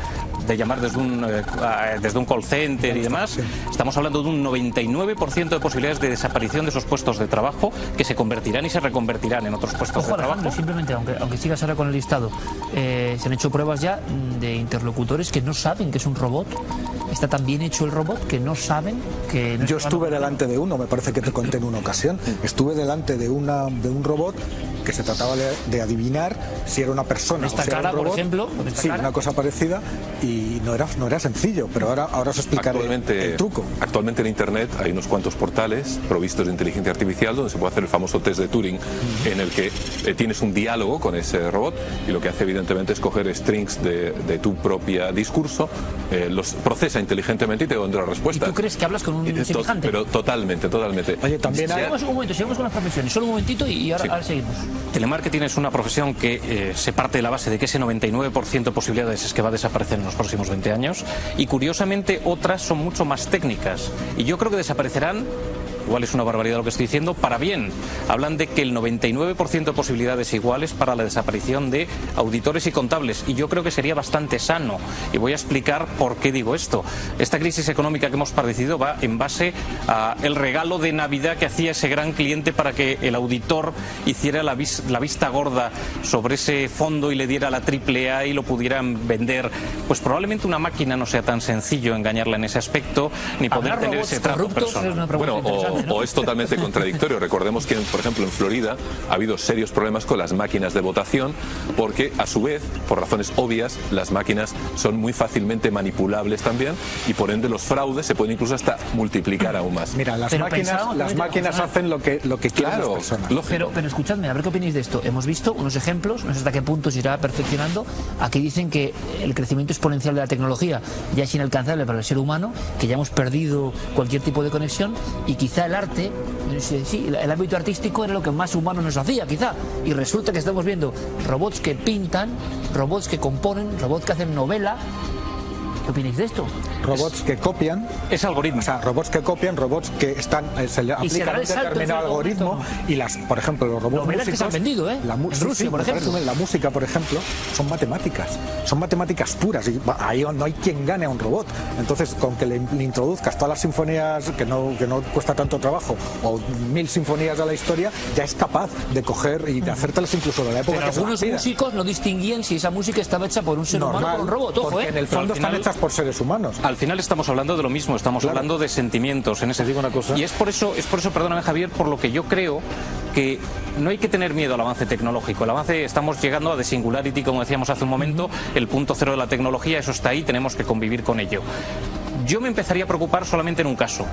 Speaker 13: de llamar desde un call center y demás. Estamos hablando de un 99% de posibilidades de desaparición de esos puestos de trabajo que se convertirán y se reconvertirán en otros puestos de trabajo.
Speaker 1: Alejandro, simplemente, aunque sigas ahora con el listado, se han hecho pruebas ya de interlocutores que no saben que es un robot. Está tan bien hecho el robot que no saben que...
Speaker 14: Yo estuve delante de uno, me parece que te conté en una ocasión, estuve delante de un robot que se trataba de adivinar si era una persona
Speaker 1: esta
Speaker 14: o si
Speaker 1: cara,
Speaker 14: era un robot.
Speaker 1: por ejemplo,
Speaker 14: sí, una cosa parecida, y no era sencillo, pero ahora os explicaré el truco.
Speaker 12: Actualmente en Internet hay unos cuantos portales provistos de inteligencia artificial donde se puede hacer el famoso test de Turing, en el que tienes un diálogo con ese robot y lo que hace evidentemente es coger strings de tu propia discurso, los procesa inteligentemente y te da una respuesta.
Speaker 1: ¿Y tú crees que hablas con un semejante?
Speaker 12: Pero totalmente.
Speaker 14: Oye, también
Speaker 1: sigamos con las profesiones, solo un momentito y ahora seguimos.
Speaker 13: Telemarketing es una profesión que se parte de la base de que ese 99% de posibilidades es que va a desaparecer en los próximos 20 años y curiosamente otras son mucho más técnicas y yo creo que desaparecerán. Igual es una barbaridad lo que estoy diciendo, para bien. Hablan de que el 99% de posibilidades iguales para la desaparición de auditores y contables. Y yo creo que sería bastante sano. Y voy a explicar por qué digo esto. Esta crisis económica que hemos padecido va en base al regalo de Navidad que hacía ese gran cliente para que el auditor hiciera la vista gorda sobre ese fondo y le diera la AAA y lo pudieran vender. Pues probablemente una máquina no sea tan sencillo engañarla en ese aspecto, ni poder tener ese trato personal.
Speaker 12: Bueno, o es totalmente contradictorio. Recordemos que, por ejemplo, en Florida ha habido serios problemas con las máquinas de votación porque, a su vez, por razones obvias, las máquinas son muy fácilmente manipulables también y, por ende, los fraudes se pueden incluso hasta multiplicar aún más.
Speaker 14: Mira, las máquinas hacen lo que quieren las personas.
Speaker 1: Pero escuchadme, a ver qué opináis de esto. Hemos visto unos ejemplos, no sé hasta qué punto se irá perfeccionando. Aquí dicen que el crecimiento exponencial de la tecnología ya es inalcanzable para el ser humano, que ya hemos perdido cualquier tipo de conexión y quizá el arte, sí, el ámbito artístico era lo que más humano nos hacía, quizá. Y resulta que estamos viendo robots que pintan, robots que componen, robots que hacen novela. ¿Qué opináis de esto?
Speaker 14: Robots que copian.
Speaker 13: Es algoritmo.
Speaker 14: O sea, robots que copian, robots que están. Se le aplica un determinado algoritmo. Y por ejemplo, los robots
Speaker 1: novelas
Speaker 14: músicos.
Speaker 1: Que se han vendido, ¿eh?
Speaker 14: En Rusia, por ejemplo. La música, por ejemplo, son matemáticas. Son matemáticas puras. Y ahí no hay quien gane a un robot. Entonces, con que le introduzcas todas las sinfonías, que no cuesta tanto trabajo, o 1000 sinfonías de la historia, ya es capaz de coger y de hacértelas incluso de la época.
Speaker 1: Pero algunos músicos no distinguían si esa música estaba hecha por un ser humano o por un robot. Ojo,
Speaker 14: porque en el fondo están hechas por seres humanos.
Speaker 13: Al final estamos hablando de lo mismo, estamos hablando de sentimientos en ese.
Speaker 14: Te digo una cosa.
Speaker 13: Y es por eso, perdóname Javier, por lo que yo creo que no hay que tener miedo al avance tecnológico. El avance, estamos llegando a The Singularity, como decíamos hace un momento, el punto cero de la tecnología, eso está ahí, tenemos que convivir con ello. Yo me empezaría a preocupar solamente en un caso.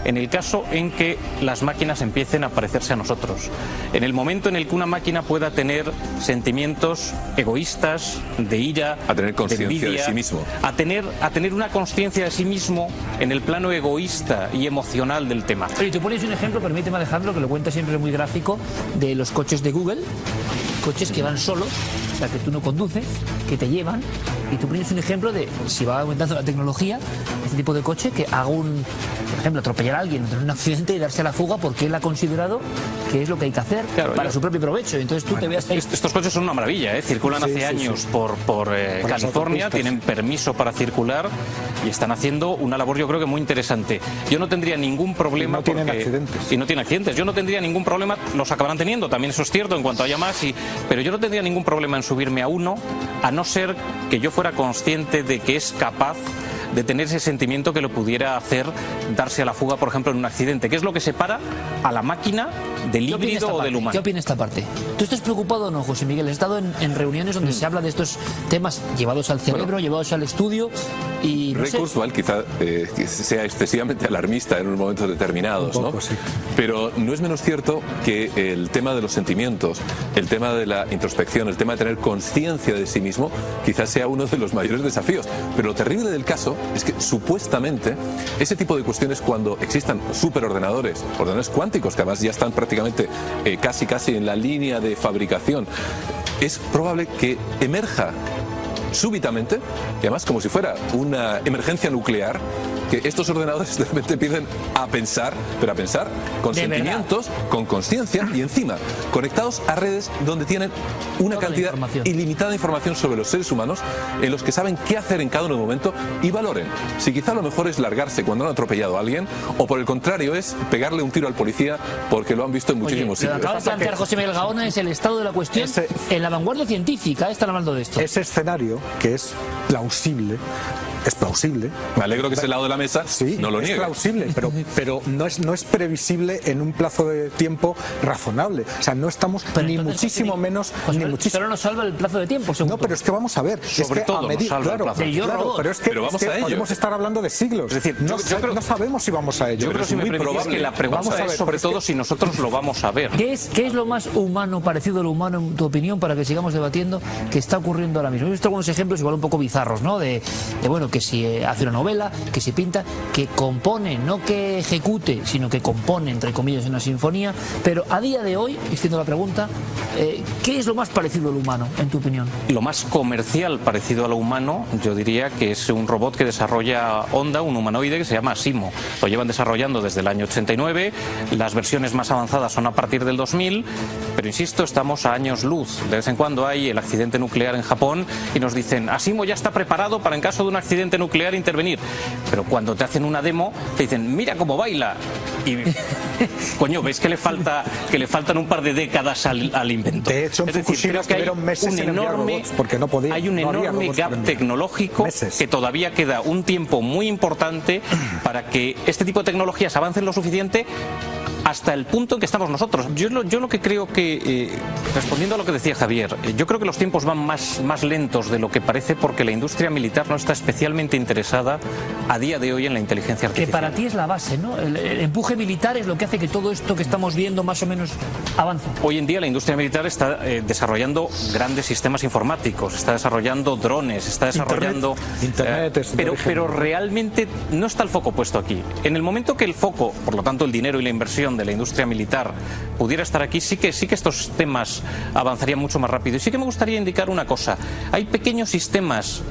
Speaker 13: En el caso en que las máquinas empiecen a parecerse a nosotros. En el momento en el que una máquina pueda tener sentimientos egoístas, de ira,
Speaker 12: a tener conciencia de sí mismo.
Speaker 13: A tener una conciencia de sí mismo en el plano egoísta y emocional del tema.
Speaker 1: Oye, tú pones un ejemplo, permíteme Alejandro, que lo cuenta siempre muy gráfico, de los coches de Google. coches que van solos, o sea, que tú no conduces, que te llevan, y tú pones un ejemplo de, si va aumentando la tecnología, este tipo de coche que haga por ejemplo, atropellar a alguien, tener un accidente y darse a la fuga porque él ha considerado que es lo que hay que hacer para su propio provecho. Entonces tú te veas...
Speaker 13: Estos coches son una maravilla, circulan hace años por California, tienen permiso para circular y están haciendo una labor, yo creo que muy interesante. Yo no tendría ningún problema...
Speaker 14: No tienen accidentes.
Speaker 13: Y no tienen accidentes. Yo no tendría ningún problema, los acabarán teniendo, también eso es cierto, en cuanto haya más, pero yo no tendría ningún problema en subirme a uno, a no ser que yo fuera consciente de que es capaz de tener ese sentimiento que lo pudiera hacer darse a la fuga, por ejemplo, en un accidente, que es lo que separa a la máquina del híbrido o del humano.
Speaker 1: ¿Qué opina esta parte? ¿Tú estás preocupado o no, José Miguel? Has estado en reuniones donde se habla de estos temas llevados al cerebro, llevados al estudio y...
Speaker 12: Ray Kurzweil quizá sea excesivamente alarmista en unos momentos determinados, ¿no? Sí. Pero no es menos cierto que el tema de los sentimientos, el tema de la introspección, el tema de tener conciencia de sí mismo, quizás sea uno de los mayores desafíos. Pero lo terrible del caso es que supuestamente ese tipo de cuestiones, cuando existan superordenadores, ordenadores cuánticos que además ya están prácticamente casi en la línea de fabricación, es probable que emerja súbitamente, y además como si fuera una emergencia nuclear, que estos ordenadores de repente empiecen a pensar, pero a pensar con sentimientos, con conciencia y encima conectados a redes donde tienen una cantidad ilimitada de información sobre los seres humanos, en los que saben qué hacer en cada momento y valoren si quizá lo mejor es largarse cuando han atropellado a alguien o por el contrario es pegarle un tiro al policía porque lo han visto en muchísimos sitios.
Speaker 1: Lo que acaba de plantear José Miguel Gaona es el estado de la cuestión en la vanguardia científica. Están hablando de esto.
Speaker 14: Ese escenario, que es plausible,
Speaker 12: Me alegro que ese lado de la mesa no lo niegue.
Speaker 14: Es plausible, pero no es previsible en un plazo de tiempo razonable. O sea, no estamos ni muchísimo menos...
Speaker 1: Solo nos salva el plazo de tiempo, según
Speaker 14: No, pero es que vamos a ver.
Speaker 13: Sobre todo nos salva el plazo de tiempo.
Speaker 14: Pero es que podemos estar hablando de siglos.
Speaker 13: Es decir,
Speaker 14: no sabemos si vamos a ello.
Speaker 13: Yo creo que si me permitís que la pregunta es sobre todo si nosotros lo vamos a ver.
Speaker 1: ¿Qué es lo más humano, parecido a lo humano, en tu opinión, para que sigamos debatiendo, que está ocurriendo ahora mismo? He visto algunos ejemplos igual un poco bizarros, ¿no? De bueno, que si hace una novela, que si pinta, que compone, no que ejecute, sino que compone, entre comillas, una sinfonía. Pero a día de hoy, extiendo la pregunta, ¿qué es lo más parecido al humano, en tu opinión?
Speaker 13: Lo más comercial parecido a lo humano, yo diría que es un robot que desarrolla Honda, un humanoide que se llama Asimo. Lo llevan desarrollando desde el año 89, las versiones más avanzadas son a partir del 2000, pero insisto, estamos a años luz. De vez en cuando hay el accidente nuclear en Japón y nos dicen, Asimo ya está preparado para en caso de un accidente nuclear intervenir. Pero cuando te hacen una demo, te dicen, mira cómo baila. Y, coño, ¿ves que le faltan un par de décadas al invento?
Speaker 14: De hecho, en Fukushima estuvieron meses en enviar robots porque no podían.
Speaker 13: Hay un enorme gap tecnológico que todavía queda un tiempo muy importante para que este tipo de tecnologías avancen lo suficiente hasta el punto en que estamos nosotros. Yo lo que creo que, respondiendo a lo que decía Javier, yo creo que los tiempos van más lentos de lo que parece porque la industria militar no está especialmente interesada a día de hoy en la inteligencia artificial.
Speaker 1: Que para ti es la base, ¿no? El empuje militar es lo que hace que todo esto que estamos viendo más o menos avance.
Speaker 13: Hoy en día la industria militar está desarrollando grandes sistemas informáticos, está desarrollando drones, está desarrollando...
Speaker 14: Internet
Speaker 13: pero realmente no está el foco puesto aquí. En el momento que el foco, por lo tanto el dinero y la inversión de la industria militar pudiera estar aquí, sí que estos temas avanzarían mucho más rápido. Y sí que me gustaría indicar una cosa. Hay pequeños sistemas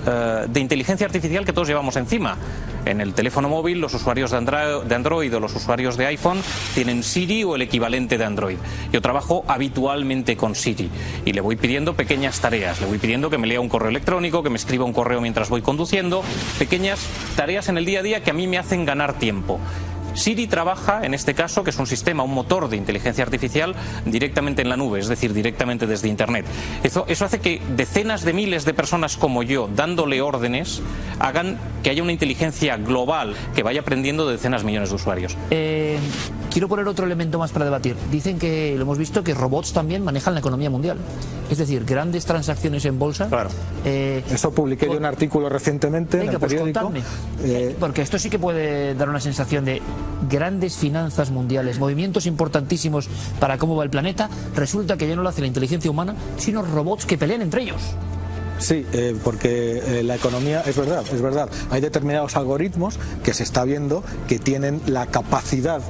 Speaker 13: de inteligencia artificial que todos llevamos encima. En el teléfono móvil, los usuarios de Android o los usuarios de iPhone tienen Siri o el equivalente de Android. Yo trabajo habitualmente con Siri y le voy pidiendo pequeñas tareas. Le voy pidiendo que me lea un correo electrónico, que me escriba un correo mientras voy conduciendo. Pequeñas tareas en el día a día que a mí me hacen ganar tiempo. Siri trabaja, en este caso, que es un sistema, un motor de inteligencia artificial directamente en la nube, es decir, directamente desde Internet. Eso hace que decenas de miles de personas como yo, dándole órdenes, hagan que haya una inteligencia global que vaya aprendiendo de decenas de millones de usuarios.
Speaker 1: Quiero poner otro elemento más para debatir. Dicen que, lo hemos visto, que robots también manejan la economía mundial. Es decir, grandes transacciones en bolsa.
Speaker 14: Claro. Eso publiqué yo un artículo recientemente en el periódico.
Speaker 1: Porque esto sí que puede dar una sensación de grandes finanzas mundiales, movimientos importantísimos para cómo va el planeta. Resulta que ya no lo hace la inteligencia humana, sino robots que pelean entre ellos.
Speaker 14: Sí, porque la economía, es verdad, hay determinados algoritmos que se está viendo que tienen la capacidad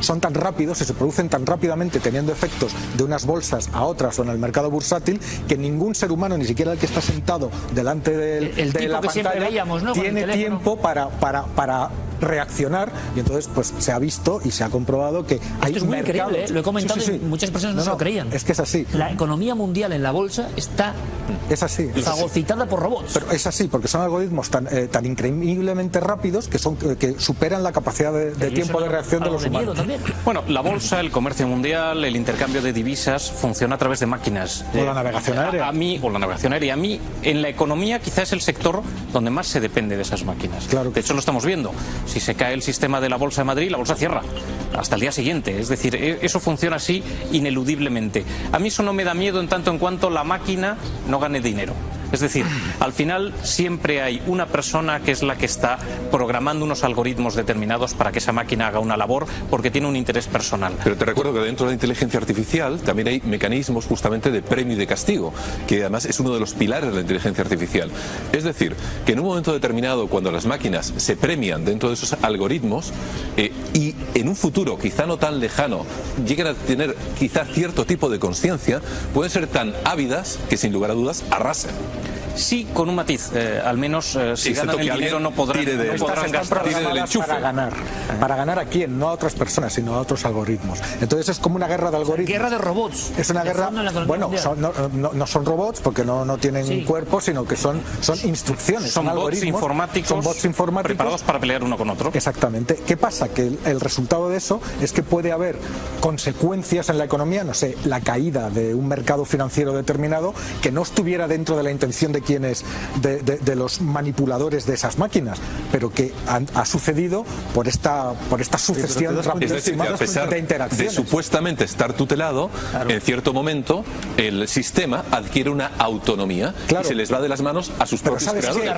Speaker 14: son tan rápidos y se producen tan rápidamente teniendo efectos de unas bolsas a otras o en el mercado bursátil que ningún ser humano, ni siquiera el que está sentado delante de la pantalla, veíamos, ¿no? tiene tiempo para reaccionar, y entonces pues se ha visto y se ha comprobado que hay
Speaker 1: Esto es muy
Speaker 14: mercados.
Speaker 1: increíble, lo he comentado,
Speaker 14: Sí.
Speaker 1: muchas personas no se lo creían.
Speaker 14: Es que es así.
Speaker 1: La economía mundial en la bolsa está fagocitada por robots.
Speaker 14: Pero es así, porque son algoritmos tan increíblemente rápidos que superan la capacidad de tiempo de reacción de los humanos.
Speaker 13: Bueno, la bolsa, el comercio mundial, el intercambio de divisas funciona a través de máquinas.
Speaker 14: O la navegación aérea.
Speaker 13: O la navegación aérea. A mí, en la economía, quizás es el sector donde más se depende de esas máquinas.
Speaker 14: Claro.
Speaker 13: De hecho, lo estamos viendo. Si se cae el sistema de la Bolsa de Madrid, la bolsa cierra hasta el día siguiente. Es decir, eso funciona así ineludiblemente. A mí eso no me da miedo en tanto en cuanto la máquina no gane dinero. Es decir, al final siempre hay una persona que es la que está programando unos algoritmos determinados para que esa máquina haga una labor porque tiene un interés personal.
Speaker 12: Pero te recuerdo que dentro de la inteligencia artificial también hay mecanismos justamente de premio y de castigo, que además es uno de los pilares de la inteligencia artificial. Es decir, que en un momento determinado, cuando las máquinas se premian dentro de esos algoritmos y en un futuro quizá no tan lejano lleguen a tener quizá cierto tipo de conciencia, pueden ser tan ávidas que sin lugar a dudas arrasen.
Speaker 13: Sí, con un matiz. Al menos si ganan el dinero no podrán gastar.
Speaker 14: ¿Para ganar a quién? No a otras personas, sino a otros algoritmos. Entonces es como una guerra de algoritmos.
Speaker 1: Guerra de robots.
Speaker 14: Es una guerra. Bueno, no son robots porque no tienen cuerpo, sino que son instrucciones.
Speaker 13: Son bots
Speaker 14: algoritmos
Speaker 13: informáticos.
Speaker 14: Son bots informáticos
Speaker 13: preparados para pelear uno con otro.
Speaker 14: Exactamente. ¿Qué pasa? Que el resultado de eso es que puede haber consecuencias en la economía, no sé, la caída de un mercado financiero determinado que no estuviera dentro de la intención de quienes de los manipuladores de esas máquinas, pero que ha sucedido por esta sucesión rapidísima de interacciones.
Speaker 12: De supuestamente estar tutelado, en cierto momento el sistema adquiere una autonomía y se les va de las manos a sus propios creadores.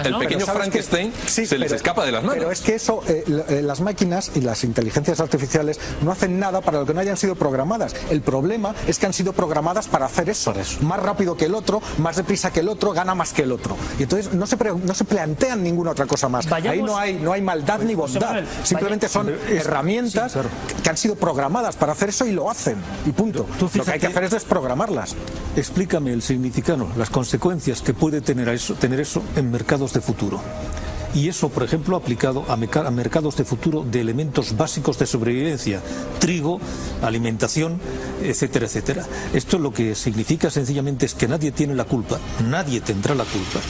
Speaker 12: El pequeño Frankenstein se les escapa de las manos.
Speaker 14: Pero es que eso, las máquinas y las inteligencias artificiales no hacen nada para lo que no hayan sido programadas. El problema es que han sido programadas para hacer eso. Más rápido que el otro, más deprisa que el otro, gana más que el otro. Y entonces no se plantean ninguna otra cosa más. Ahí no hay maldad ni bondad. Simplemente son herramientas que han sido programadas para hacer eso y lo hacen. Y punto. Lo que hay que hacer es desprogramarlas.
Speaker 11: Explícame el significado, las consecuencias que puede tener eso en mercados de futuro. Y eso, por ejemplo, aplicado a mercados de futuro de elementos básicos de sobrevivencia, trigo, alimentación, etcétera, etcétera. Esto lo que significa sencillamente es que nadie tiene la culpa, nadie tendrá la culpa,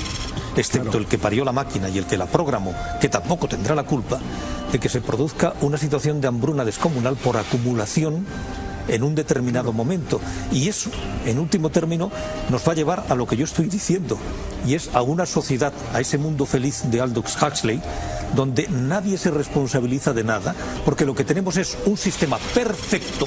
Speaker 11: excepto el que parió la máquina y el que la programó, que tampoco tendrá la culpa de que se produzca una situación de hambruna descomunal por acumulación en un determinado momento. Y eso, en último término, nos va a llevar a lo que yo estoy diciendo, y es a una sociedad, a ese mundo feliz de Aldous Huxley, donde nadie se responsabiliza de nada, porque lo que tenemos es un sistema perfecto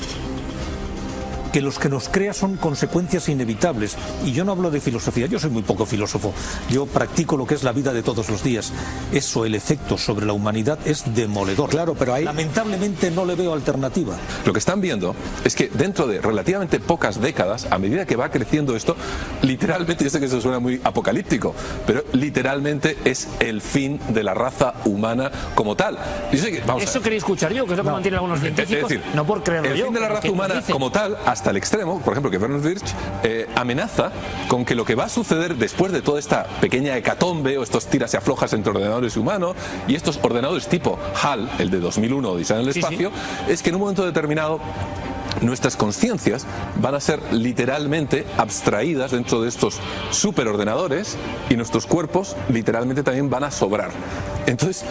Speaker 11: que los que nos crea son consecuencias inevitables. Y yo no hablo de filosofía, yo soy muy poco filósofo, yo practico lo que es la vida de todos los días. Eso, el efecto sobre la humanidad es demoledor.
Speaker 14: Claro, pero ahí
Speaker 11: lamentablemente no le veo alternativa.
Speaker 12: Lo que están viendo es que dentro de relativamente pocas décadas, a medida que va creciendo esto, literalmente, yo sé que eso suena muy apocalíptico, pero literalmente es el fin de la raza humana como tal. Yo sé que,
Speaker 1: eso quería escuchar yo, que es lo que mantienen algunos científicos,
Speaker 12: es decir,
Speaker 1: no por creerlo
Speaker 12: el
Speaker 1: yo.
Speaker 12: fin de la raza humana como tal, hasta el extremo, por ejemplo, que Bernard Birch amenaza con que lo que va a suceder después de toda esta pequeña hecatombe o estos tiras y aflojas entre ordenadores humanos y estos ordenadores tipo HAL, el de 2001, Odisea en el espacio, es que en un momento determinado nuestras conciencias van a ser literalmente abstraídas dentro de estos superordenadores y nuestros cuerpos literalmente también van a sobrar. Entonces,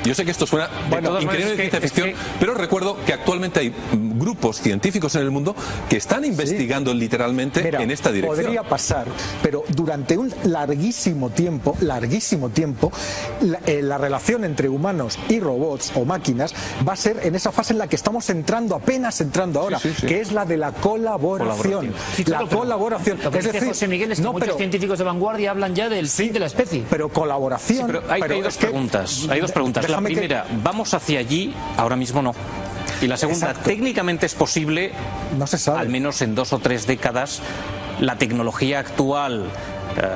Speaker 12: yo sé que esto suena increíble de ciencia ficción, pero recuerdo que actualmente hay grupos científicos en el mundo que están investigando literalmente en esta dirección.
Speaker 14: Podría pasar, pero durante un larguísimo tiempo, la relación entre humanos y robots o máquinas va a ser en esa fase en la que estamos apenas entrando ahora, que es la de la colaboración. Colaboración.
Speaker 1: Lo que dice José Miguel es que muchos científicos de vanguardia hablan ya del fin de la especie.
Speaker 14: Pero colaboración.
Speaker 13: Pero hay dos preguntas. La primera, ¿vamos hacia allí? Ahora mismo no. Y la segunda, técnicamente es posible,
Speaker 14: no se sabe,
Speaker 13: al menos en 2 o 3 décadas, la tecnología actual,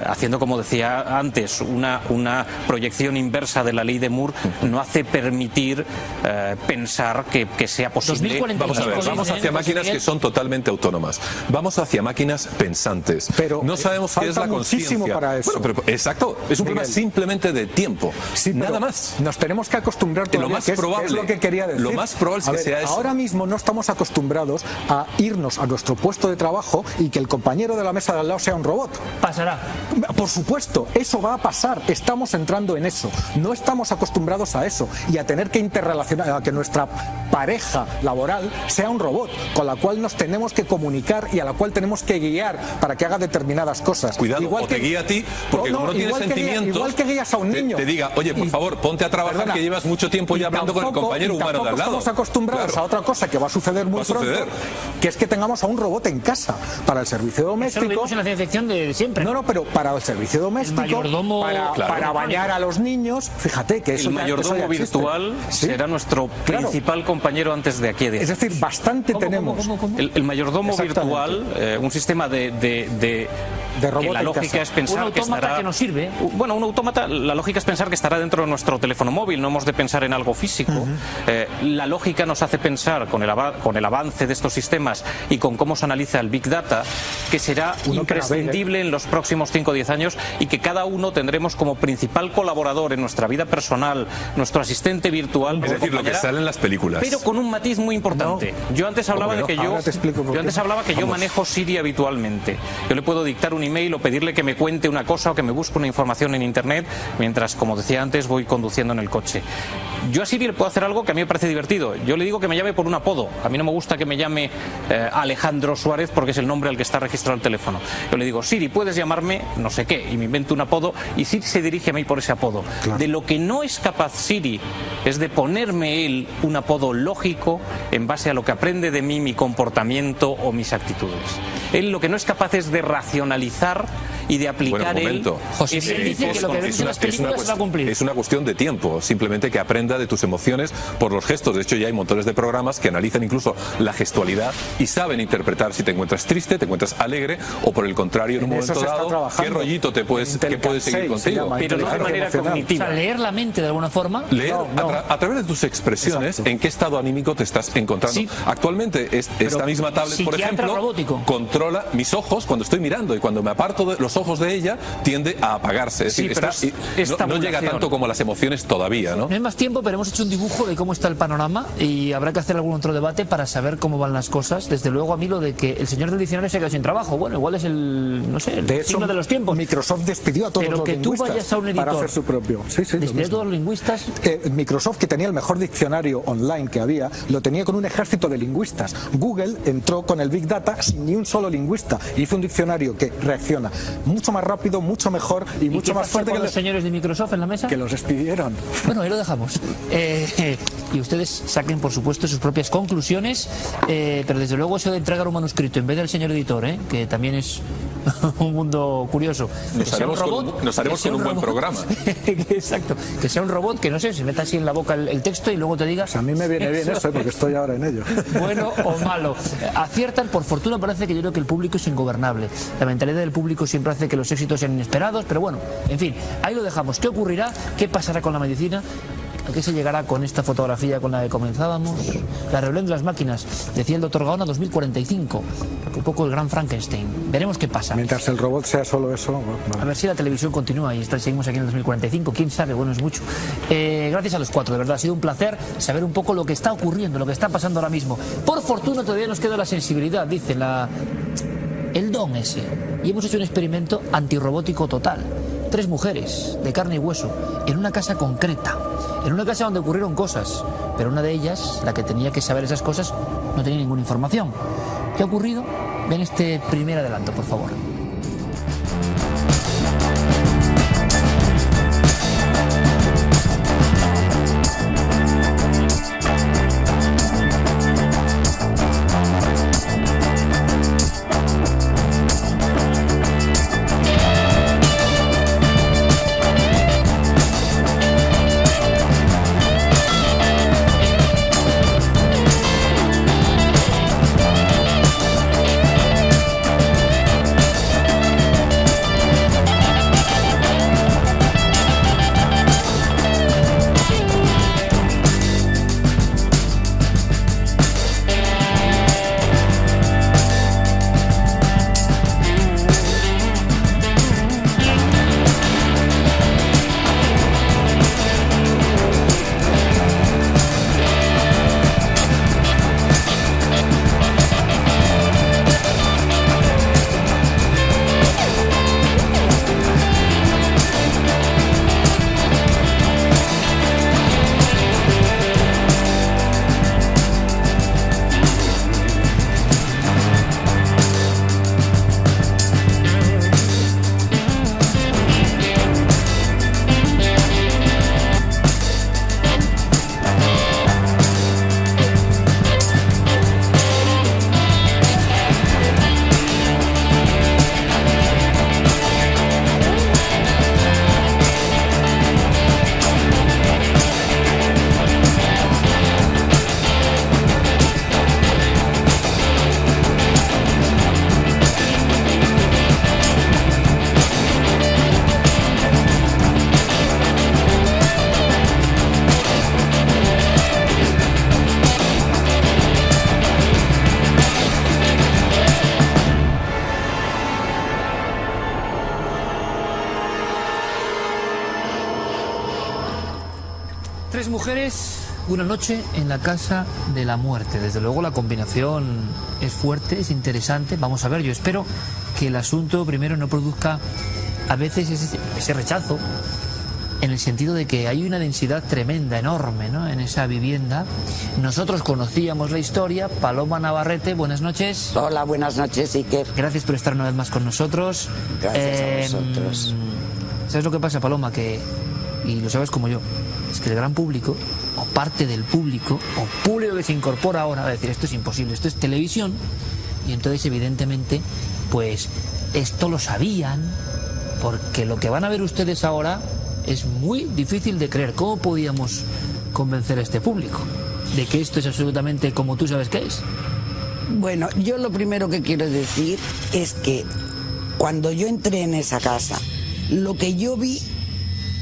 Speaker 13: haciendo, como decía antes, una proyección inversa de la ley de Moore, no hace permitir pensar que sea posible.
Speaker 12: Vamos a ver, vamos hacia máquinas que son totalmente autónomas. Vamos hacia máquinas pensantes.
Speaker 14: Pero
Speaker 12: no sabemos qué es la conciencia.
Speaker 14: Para eso.
Speaker 12: Bueno, pero, exacto, es un problema simplemente de tiempo.
Speaker 14: Sí,
Speaker 12: nada más.
Speaker 14: Nos tenemos que acostumbrar todavía,
Speaker 12: lo más
Speaker 14: que
Speaker 12: probable,
Speaker 14: es lo que quería decir.
Speaker 12: Lo más probable es que sea eso.
Speaker 14: Ahora mismo no estamos acostumbrados a irnos a nuestro puesto de trabajo y que el compañero de la mesa de al lado sea un robot.
Speaker 1: Pasará.
Speaker 14: Por supuesto, eso va a pasar. Estamos entrando en eso. No estamos acostumbrados a eso y a tener que interrelacionar, a que nuestra pareja laboral sea un robot, con la cual nos tenemos que comunicar y a la cual tenemos que guiar para que haga determinadas cosas.
Speaker 12: Cuidado, igual que guía a ti, porque como no tienes sentimientos,
Speaker 14: igual que guías a un niño,
Speaker 12: te diga, oye, por favor, ponte a trabajar, perdona, que llevas mucho tiempo ya hablando con el compañero humano de al lado.
Speaker 14: Estamos acostumbrados a otra cosa que va a suceder muy pronto, que es que tengamos a un robot en casa para el servicio doméstico.
Speaker 1: Eso lo vimos en la ciencia ficción de siempre.
Speaker 14: No, pero para el servicio doméstico, para bañar a los niños, fíjate que eso
Speaker 13: el mayordomo virtual será nuestro principal compañero antes de aquí.
Speaker 14: Es decir, bastante tenemos.
Speaker 1: ¿Cómo?
Speaker 13: El mayordomo virtual, un sistema de robot, que la lógica es pensar
Speaker 1: que estará, que nos sirve.
Speaker 13: Bueno, un autómata, la lógica es pensar que estará dentro de nuestro teléfono móvil, no hemos de pensar en algo físico. La lógica nos hace pensar, con el avance de estos sistemas y con cómo se analiza el Big Data, que será imprescindible en los próximos 5 o 10 años y que cada uno tendremos como principal colaborador en nuestra vida personal, nuestro asistente virtual.
Speaker 12: Es decir, lo que sale en las películas.
Speaker 13: Pero con un matiz muy importante. Yo antes hablaba de que yo manejo Siri habitualmente. Yo le puedo dictar un email o pedirle que me cuente una cosa o que me busque una información en internet mientras, como decía antes, voy conduciendo en el coche. Yo a Siri le puedo hacer algo que a mí me parece divertido. Yo le digo que me llame por un apodo. A mí no me gusta que me llame Alejandro Suárez porque es el nombre al que está registrado el teléfono. Yo le digo, Siri, puedes llamarme no sé qué, y me invento un apodo y Siri se dirige a mí por ese apodo. Claro. De lo que no es capaz Siri es de ponerme él un apodo lógico en base a lo que aprende de mí, mi comportamiento o mis actitudes. Él lo que no es capaz es de racionalizar y de aplicar
Speaker 1: José dice que lo que ves en las películas se va a cumplir.
Speaker 12: Es una cuestión de tiempo, simplemente que aprenda de tus emociones por los gestos. De hecho, ya hay montones de programas que analizan incluso la gestualidad y saben interpretar si te encuentras triste, te encuentras alegre o por el contrario en un momento dado qué rollito te puedes seguir contigo.
Speaker 13: Pero no de manera cognitiva.
Speaker 1: O sea, leer la mente de alguna forma.
Speaker 12: Leer a través de tus expresiones en qué estado anímico te estás encontrando. Sí. Actualmente esta misma tablet, por ejemplo, controla mis ojos cuando estoy mirando y cuando me aparto de los ojos de ella tiende a apagarse. Es decir, no llega tanto como las emociones todavía, ¿no?
Speaker 1: No hay más tiempo, pero hemos hecho un dibujo de cómo está el panorama y habrá que hacer algún otro debate para saber cómo van las cosas. Desde luego, a mí lo de que el señor del diccionario se ha quedado sin trabajo, bueno, igual es el signo de los tiempos.
Speaker 14: Microsoft despidió a todos los lingüistas.
Speaker 1: Pero que tú vayas a un editor
Speaker 14: para hacer su propio.
Speaker 1: Despidió a todos los lingüistas.
Speaker 14: Microsoft, que tenía el mejor diccionario online que había, lo tenía con un ejército de lingüistas. Google entró con el Big Data sin ni un solo lingüista y hizo un diccionario que reacciona mucho más rápido, mucho mejor y mucho más fuerte
Speaker 1: que los señores de Microsoft en la mesa.
Speaker 14: Que los despidieron.
Speaker 1: Bueno, ahí lo dejamos. Y ustedes saquen, por supuesto, sus propias conclusiones, pero desde luego eso de entregar un manuscrito en vez del señor editor, que también es un mundo curioso.
Speaker 12: Nos haremos con un buen programa.
Speaker 1: Exacto. Que sea un robot que, no sé, se meta así en la boca el texto y luego te diga...
Speaker 14: Pues a mí me viene bien eso, porque estoy ahora en ello.
Speaker 1: Bueno o malo. Aciertan, por fortuna parece que yo creo que el público es ingobernable. La mentalidad del público siempre hace que los éxitos sean inesperados, pero bueno, en fin, ahí lo dejamos. ¿Qué ocurrirá? ¿Qué pasará con la medicina? ¿A qué se llegará con esta fotografía con la que comenzábamos? La rebelión de las máquinas, decía el doctor Gaona, 2045. Un poco el gran Frankenstein. Veremos qué pasa.
Speaker 14: Mientras el robot sea solo eso... Bueno.
Speaker 1: A ver si la televisión continúa y seguimos aquí en el 2045. ¿Quién sabe? Bueno, es mucho. Gracias a los cuatro, de verdad. Ha sido un placer saber un poco lo que está ocurriendo, lo que está pasando ahora mismo. Por fortuna todavía nos queda la sensibilidad, dice el don ese. Y hemos hecho un experimento antirrobótico total. 3 mujeres de carne y hueso en una casa concreta, en una casa donde ocurrieron cosas, pero una de ellas, la que tenía que saber esas cosas, no tenía ninguna información. ¿Qué ha ocurrido? Ven este primer adelanto, por favor. Tres mujeres, una noche en la casa de la muerte. Desde luego la combinación es fuerte, es interesante. Vamos a ver, yo espero que el asunto primero no produzca a veces ese rechazo, en el sentido de que hay una densidad tremenda, enorme, ¿no?, en esa vivienda. Nosotros conocíamos la historia. Paloma Navarrete, buenas noches.
Speaker 3: Hola, buenas noches, Iker.
Speaker 1: Gracias por estar una vez más con nosotros.
Speaker 3: Gracias a vosotros.
Speaker 1: ¿Sabes lo que pasa, Paloma? Que, y lo sabes como yo, es que el gran público, o parte del público, o público que se incorpora ahora, va a decir, esto es imposible, esto es televisión. Y entonces, evidentemente, pues esto lo sabían, porque lo que van a ver ustedes ahora es muy difícil de creer. ¿Cómo podíamos convencer a este público de que esto es absolutamente como tú sabes que es?
Speaker 3: Bueno, yo lo primero que quiero decir es que cuando yo entré en esa casa, lo que yo vi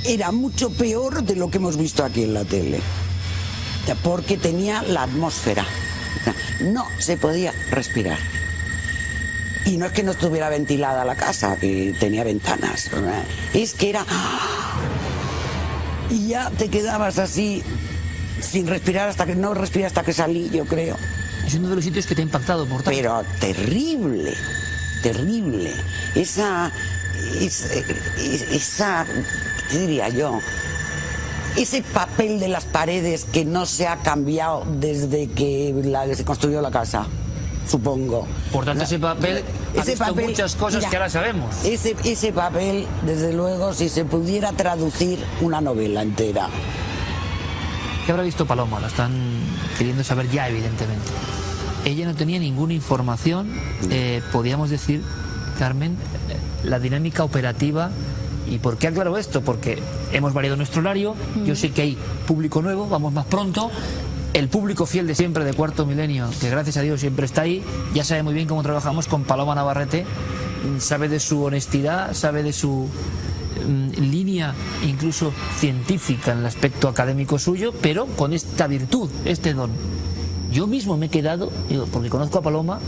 Speaker 3: era mucho peor de lo que hemos visto aquí en la tele, porque tenía la atmósfera, no se podía respirar. Y no es que no estuviera ventilada la casa, que tenía ventanas, es que era... Y ya te quedabas así, sin respirar, hasta que no respiré hasta que salí, yo creo.
Speaker 1: Es uno de los sitios que te ha impactado, por tanto.
Speaker 3: Pero terrible, terrible. Esa, ¿qué diría yo? Ese papel de las paredes que no se ha cambiado desde que se construyó la casa, supongo.
Speaker 1: Por tanto, ese papel ha visto muchas cosas, mira, que ahora sabemos.
Speaker 3: Ese papel, desde luego, si se pudiera traducir una novela entera.
Speaker 1: ¿Qué habrá visto Paloma? La están queriendo saber ya, evidentemente. Ella no tenía ninguna información, podríamos decir, Carmen, la dinámica operativa. ¿Y por qué aclaro esto? Porque hemos variado nuestro horario, yo sé que hay público nuevo, vamos más pronto. El público fiel de siempre, de Cuarto Milenio, que gracias a Dios siempre está ahí, ya sabe muy bien cómo trabajamos con Paloma Navarrete, sabe de su honestidad, sabe de su línea incluso científica en el aspecto académico suyo, pero con esta virtud, este don. Yo mismo me he quedado, digo, porque conozco a Paloma,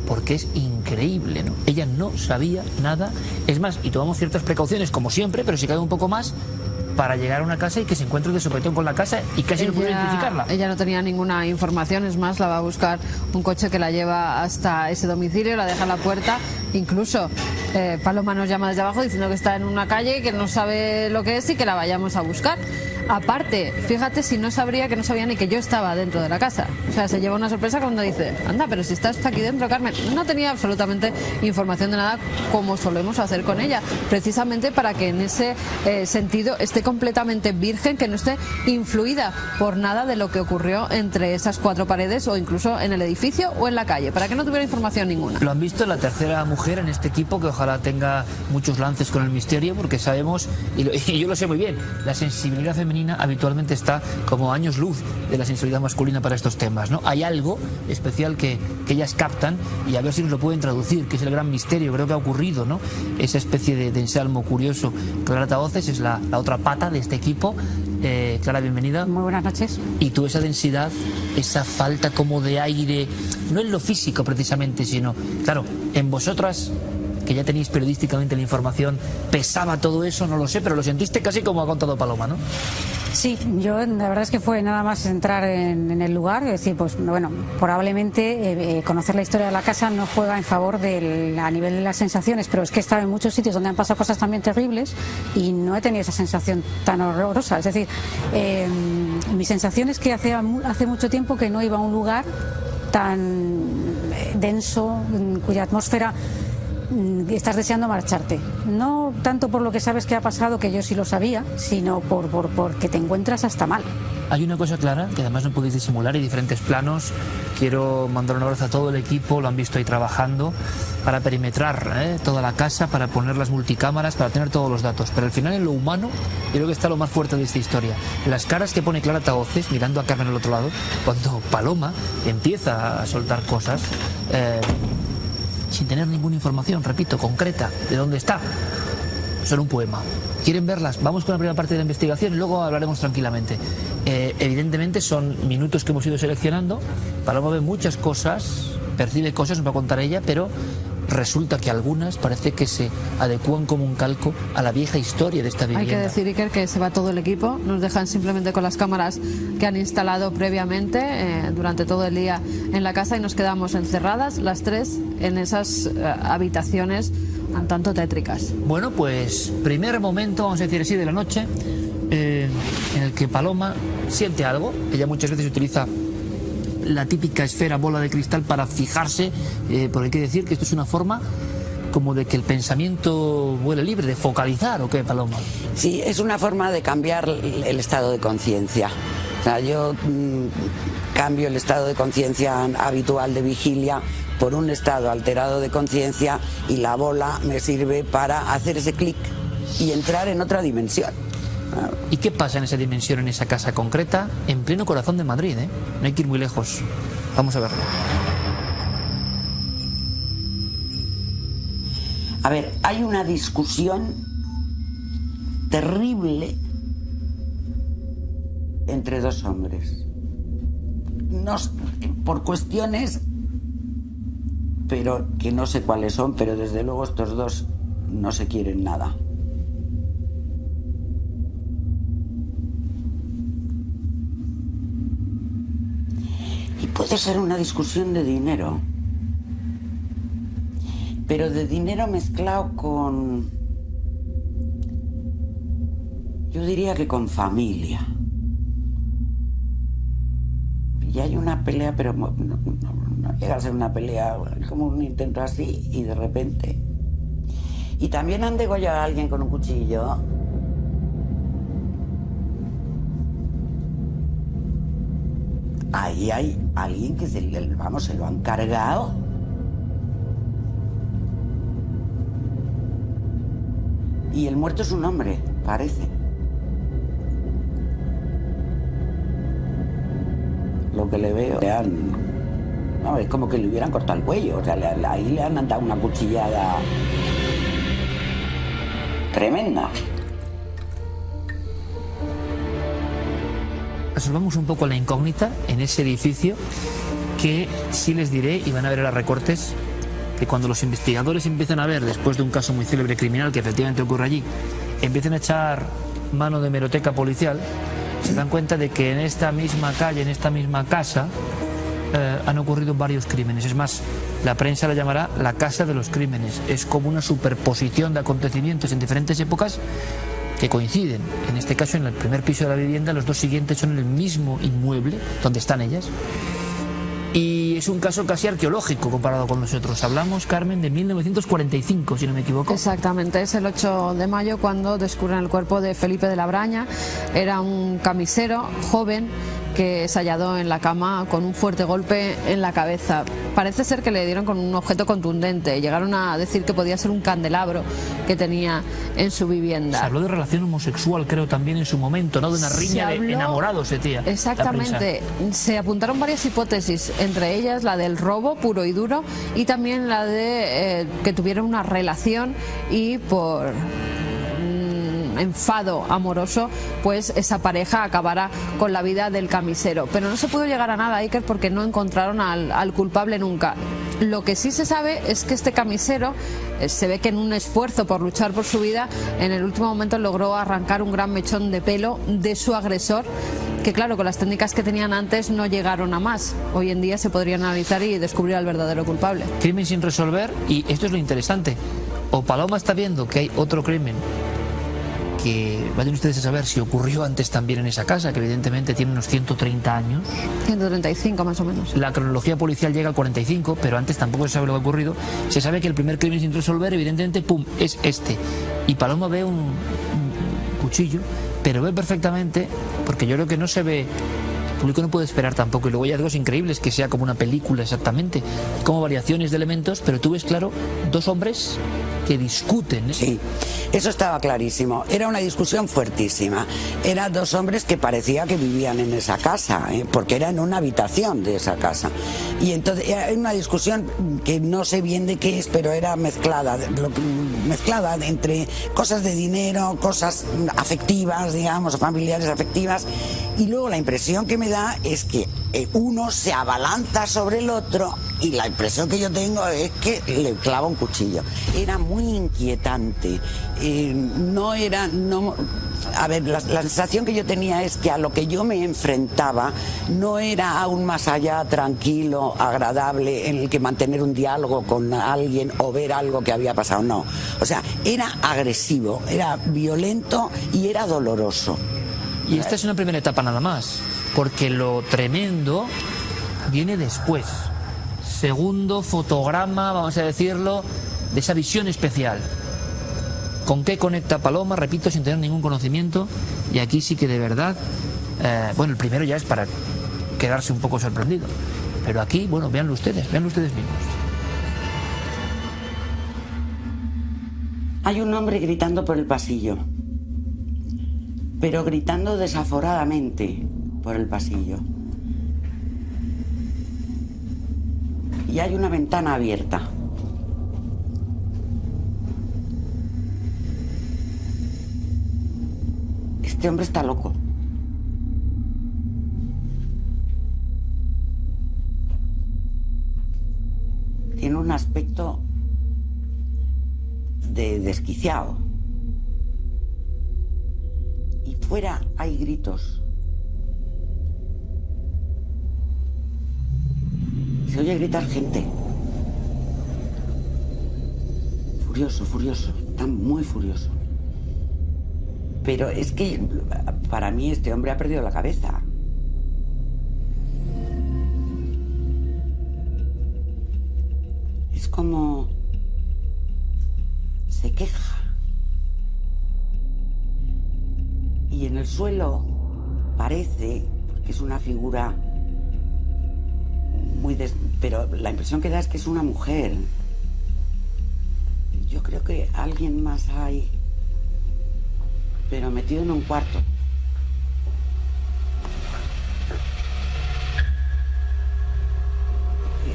Speaker 1: porque es increíble, ¿no? Ella no sabía nada, es más, y tomamos ciertas precauciones como siempre, pero si cae un poco más, para llegar a una casa y que se encuentre de sopetón con la casa y casi no puede identificarla.
Speaker 2: Ella no tenía ninguna información, es más, la va a buscar un coche que la lleva hasta ese domicilio, la deja en la puerta. Incluso Paloma nos llama desde abajo diciendo que está en una calle, que no sabe lo que es y que la vayamos a buscar. Aparte, fíjate si no sabría que no sabía ni que yo estaba dentro de la casa. O sea, se lleva una sorpresa cuando dice, anda, pero si estás aquí dentro, Carmen. No tenía absolutamente información de nada, como solemos hacer con ella, precisamente para que en ese sentido esté completamente virgen, que no esté influida por nada de lo que ocurrió entre esas cuatro paredes o incluso en el edificio o en la calle, para que no tuviera información ninguna.
Speaker 1: Lo han visto, la tercera mujer en este equipo, que ojalá tenga muchos lances con el misterio, porque sabemos, y yo lo sé muy bien, la sensibilidad femenina habitualmente está como años luz de la sensibilidad masculina para estos temas, ¿no? Hay algo especial que ellas captan, y a ver si nos lo pueden traducir, que es el gran misterio, creo que ha ocurrido, ¿no? Esa especie de ensalmo curioso. Clara Tahoces es la otra pata de este equipo. Clara, bienvenida.
Speaker 15: Muy buenas noches.
Speaker 1: Y tú, esa densidad, esa falta como de aire, no en lo físico precisamente, sino, claro, en vosotras, que ya tenéis periodísticamente la información, ¿pesaba todo eso? No lo sé, pero lo sentiste casi como ha contado Paloma, ¿no?
Speaker 15: Sí, yo la verdad es que fue nada más entrar en el lugar, es decir, pues bueno, probablemente conocer la historia de la casa no juega en favor a nivel de las sensaciones, pero es que he estado en muchos sitios donde han pasado cosas también terribles y no he tenido esa sensación tan horrorosa. Es decir, mi sensación es que hace mucho tiempo que no iba a un lugar tan denso, cuya atmósfera estás deseando marcharte, no tanto por lo que sabes que ha pasado, que yo sí lo sabía, sino porque te encuentras hasta mal.
Speaker 1: Hay una cosa clara, que además no podéis disimular, hay diferentes planos. Quiero mandar un abrazo a todo el equipo, lo han visto ahí trabajando para perimetrar toda la casa, para poner las multicámaras, para tener todos los datos. Pero al final, en lo humano, yo creo que está lo más fuerte de esta historia. Las caras que pone Clara Tahoces mirando a Carmen al otro lado, cuando Paloma empieza a soltar cosas sin tener ninguna información, repito, concreta, de dónde está. Son un poema. ¿Quieren verlas? Vamos con la primera parte de la investigación y luego hablaremos tranquilamente. Evidentemente son minutos que hemos ido seleccionando. Paloma ve muchas cosas, percibe cosas, nos va a contar ella, pero resulta que algunas parece que se adecúan como un calco a la vieja historia de esta vivienda.
Speaker 2: Hay que decir, Iker, que se va todo el equipo, nos dejan simplemente con las cámaras que han instalado previamente durante todo el día en la casa y nos quedamos encerradas las tres en esas habitaciones un tanto tétricas.
Speaker 1: Bueno, pues primer momento, vamos a decir así, de la noche en el que Paloma siente algo. Ella muchas veces utiliza la típica esfera bola de cristal para fijarse, porque hay que decir que esto es una forma como de que el pensamiento vuele libre, de focalizar, ¿o qué, Paloma?
Speaker 3: Sí, es una forma de cambiar el estado de conciencia. O sea, yo cambio el estado de conciencia habitual de vigilia por un estado alterado de conciencia y la bola me sirve para hacer ese clic y entrar en otra dimensión.
Speaker 1: ¿Y qué pasa en esa dimensión, en esa casa concreta, en pleno corazón de Madrid? No hay que ir muy lejos. Vamos a verlo.
Speaker 3: A ver, hay una discusión terrible entre dos hombres. Por cuestiones, pero que no sé cuáles son, pero desde luego estos dos no se quieren nada. Y puede ser una discusión de dinero, pero de dinero mezclado con, yo diría que con familia. Y hay una pelea, pero no llega a ser una pelea, como un intento así, y de repente. Y también han degollado a alguien con un cuchillo. Ahí hay alguien que se lo han cargado. Y el muerto es un hombre, parece. Lo que le veo, es como que le hubieran cortado el cuello. O sea, ahí le han dado una cuchillada tremenda.
Speaker 1: Resolvamos un poco la incógnita en ese edificio, que sí les diré, y van a ver los recortes, que cuando los investigadores empiezan a ver, después de un caso muy célebre criminal que efectivamente ocurre allí, empiezan a echar mano de hemeroteca policial, se dan cuenta de que en esta misma calle, en esta misma casa, han ocurrido varios crímenes. Es más, la prensa la llamará la casa de los crímenes. Es como una superposición de acontecimientos en diferentes épocas que coinciden. En este caso, en el primer piso de la vivienda, los dos siguientes son en el mismo inmueble donde están ellas. Y es un caso casi arqueológico comparado con los otros. Hablamos, Carmen, de 1945, si no me equivoco.
Speaker 2: Exactamente, es el 8 de mayo cuando descubren el cuerpo de Felipe de la Braña. Era un camisero joven que se halló en la cama con un fuerte golpe en la cabeza. Parece ser que le dieron con un objeto contundente. Llegaron a decir que podía ser un candelabro que tenía en su vivienda.
Speaker 1: Se habló de relación homosexual, creo, también en su momento, ¿no? De una riña de enamorados, tía.
Speaker 2: Exactamente. Se apuntaron varias hipótesis, entre ellas la del robo puro y duro y también la de que tuvieron una relación y por enfado amoroso, pues esa pareja acabará con la vida del camisero. Pero no se pudo llegar a nada, Iker, porque no encontraron al culpable nunca. Lo que sí se sabe es que este camisero se ve que en un esfuerzo por luchar por su vida, en el último momento logró arrancar un gran mechón de pelo de su agresor, que claro, con las técnicas que tenían antes no llegaron a más. Hoy en día se podría analizar y descubrir al verdadero culpable.
Speaker 1: Crimen sin resolver, y esto es lo interesante. O Paloma está viendo que hay otro crimen que vayan ustedes a saber si ocurrió antes también en esa casa, que evidentemente tiene unos 130 años.
Speaker 2: 135 más o menos.
Speaker 1: La cronología policial llega al 45, pero antes tampoco se sabe lo que ha ocurrido. Se sabe que el primer crimen sin resolver, evidentemente, pum, es este. Y Paloma ve un cuchillo, pero ve perfectamente, porque yo creo que no se ve... El público no puede esperar tampoco, y luego hay algo increíble, es que sea como una película exactamente, como variaciones de elementos, pero tú ves claro dos hombres que discuten.
Speaker 3: Sí, eso estaba clarísimo. Era una discusión fuertísima. Eran dos hombres que parecía que vivían en esa casa, porque era en una habitación de esa casa. Y entonces era una discusión que no sé bien de qué es, pero era mezclada entre cosas de dinero, cosas afectivas, digamos, familiares afectivas. Y luego la impresión que me da es que uno se abalanza sobre el otro y la impresión que yo tengo es que le clava un cuchillo. Era muy inquietante. A ver, la sensación que yo tenía es que a lo que yo me enfrentaba no era aún más allá tranquilo, agradable, en el que mantener un diálogo con alguien o ver algo que había pasado, no. O sea, era agresivo, era violento y era doloroso.
Speaker 1: Y esta es una primera etapa nada más, porque lo tremendo viene después. Segundo fotograma, vamos a decirlo, de esa visión especial. ¿Con qué conecta Paloma? Repito, sin tener ningún conocimiento. Y aquí sí que de verdad, bueno, el primero ya es para quedarse un poco sorprendido. Pero aquí, bueno, véanlo ustedes mismos.
Speaker 3: Hay un hombre gritando por el pasillo, pero gritando desaforadamente por el pasillo. Y hay una ventana abierta. Este hombre está loco. Tiene un aspecto de desquiciado. Y fuera hay gritos. Se oye gritar gente. Furioso, furioso. Está muy furioso. Pero es que para mí este hombre ha perdido la cabeza. Es como... se queja. Y en el suelo parece, porque es una figura muy... pero la impresión que da es que es una mujer. Yo creo que alguien más hay, pero metido en un cuarto.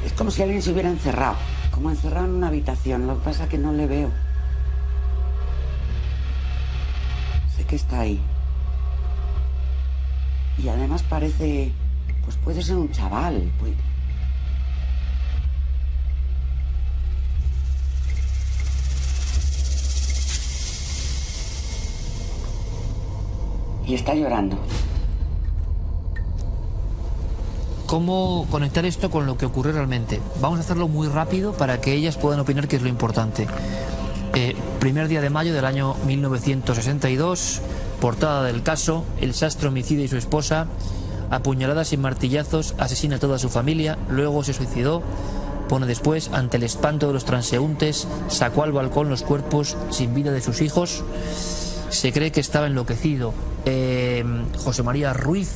Speaker 3: Es como si alguien se hubiera encerrado, como encerrado en una habitación. Lo que pasa es que no le veo. Sé que está ahí. Y además parece... pues puede ser un chaval. Y está llorando.
Speaker 1: ¿Cómo conectar esto con lo que ocurre realmente? Vamos a hacerlo muy rápido para que ellas puedan opinar, que es lo importante. Primer día de mayo del año 1962, portada del caso: el sastre homicida y su esposa, apuñaladas y martillazos, asesina a toda su familia, luego se suicidó. Pone después: ante el espanto de los transeúntes, sacó al balcón los cuerpos sin vida de sus hijos. Se cree que estaba enloquecido. José María Ruiz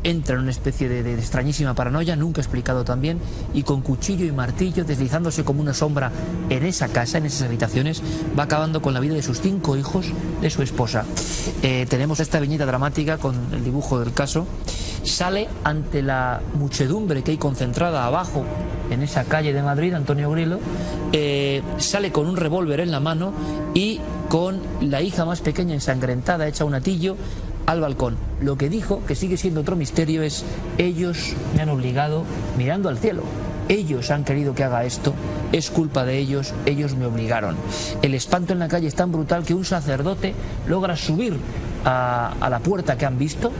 Speaker 1: entra en una especie de extrañísima paranoia, nunca explicado también, y con cuchillo y martillo, deslizándose como una sombra en esa casa, en esas habitaciones, va acabando con la vida de sus 5 hijos, de su esposa. Tenemos esta viñeta dramática con el dibujo del caso. Sale ante la muchedumbre que hay concentrada abajo en esa calle de Madrid, Antonio Grillo, sale con un revólver en la mano y con la hija más pequeña ensangrentada, hecha un atillo, al balcón. Lo que dijo, que sigue siendo otro misterio, es: ellos me han obligado, mirando al cielo, ellos han querido que haga esto, es culpa de ellos, ellos me obligaron. El espanto en la calle es tan brutal que un sacerdote logra subir a la puerta que han visto